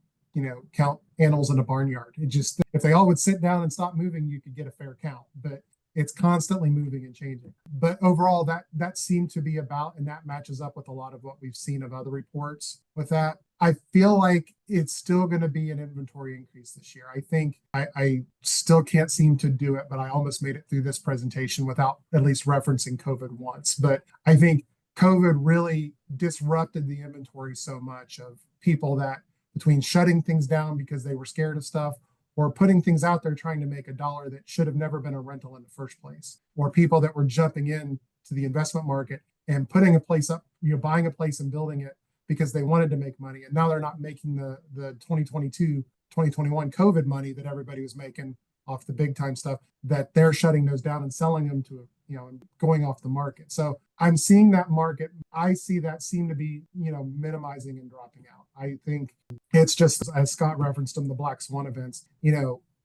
count animals in a barnyard. It just, if they all would sit down and stop moving, you could get a fair count. But it's constantly moving and changing. But overall, that seemed to be about, and that matches up with a lot of what we've seen of other reports with that. I feel like it's still going to be an inventory increase this year. I think I still can't seem to do it, but I almost made it through this presentation without at least referencing COVID once. But I think COVID really disrupted the inventory so much of people that between shutting things down because they were scared of stuff, or putting things out there trying to make a dollar that should have never been a rental in the first place, or people that were jumping in to the investment market and putting a place up, buying a place and building it because they wanted to make money. And now they're not making the 2022, 2021 COVID money that everybody was making off the big time stuff, that they're shutting those down and selling them to, and going off the market. So I'm seeing that market. I see that seem to be, minimizing and dropping out. I think it's just, as Scott referenced them, the Black Swan events,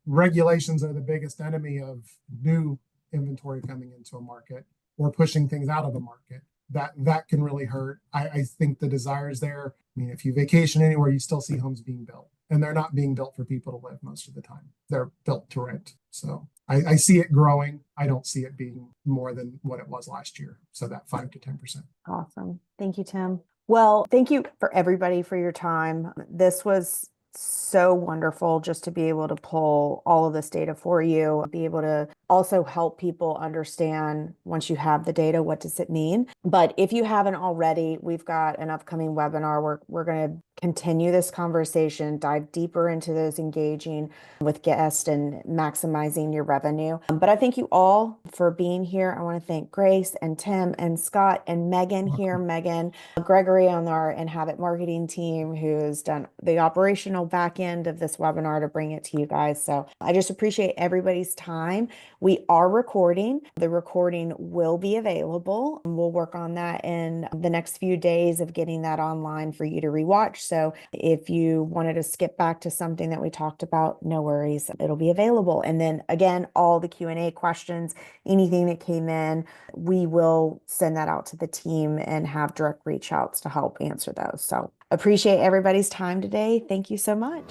regulations are the biggest enemy of new inventory coming into a market or pushing things out of the market. That can really hurt. I think the desire is there. I mean, if you vacation anywhere, you still see homes being built, and they're not being built for people to live most of the time. They're built to rent. So I see it growing. I don't see it being more than what it was last year. So that 5 to 10%. Awesome. Thank you, Tim. Well, thank you for everybody for your time. This was so wonderful just to be able to pull all of this data for you, be able to also help people understand once you have the data, what does it mean? But if you haven't already, we've got an upcoming webinar. We're going to continue this conversation, dive deeper into those engaging with guests and maximizing your revenue. But I thank you all for being here. I want to thank Grace and Tim and Scott and Megan here, Megan Gregory on our Inhabit marketing team, who's done the operational back end of this webinar to bring it to you guys. So I just appreciate everybody's time. We are recording. The recording will be available. We'll work on that in the next few days of getting that online for you to rewatch. So if you wanted to skip back to something that we talked about, no worries, it'll be available. And then again, all the Q&A questions, anything that came in, we will send that out to the team and have direct reach outs to help answer those. So appreciate everybody's time today. Thank you so much.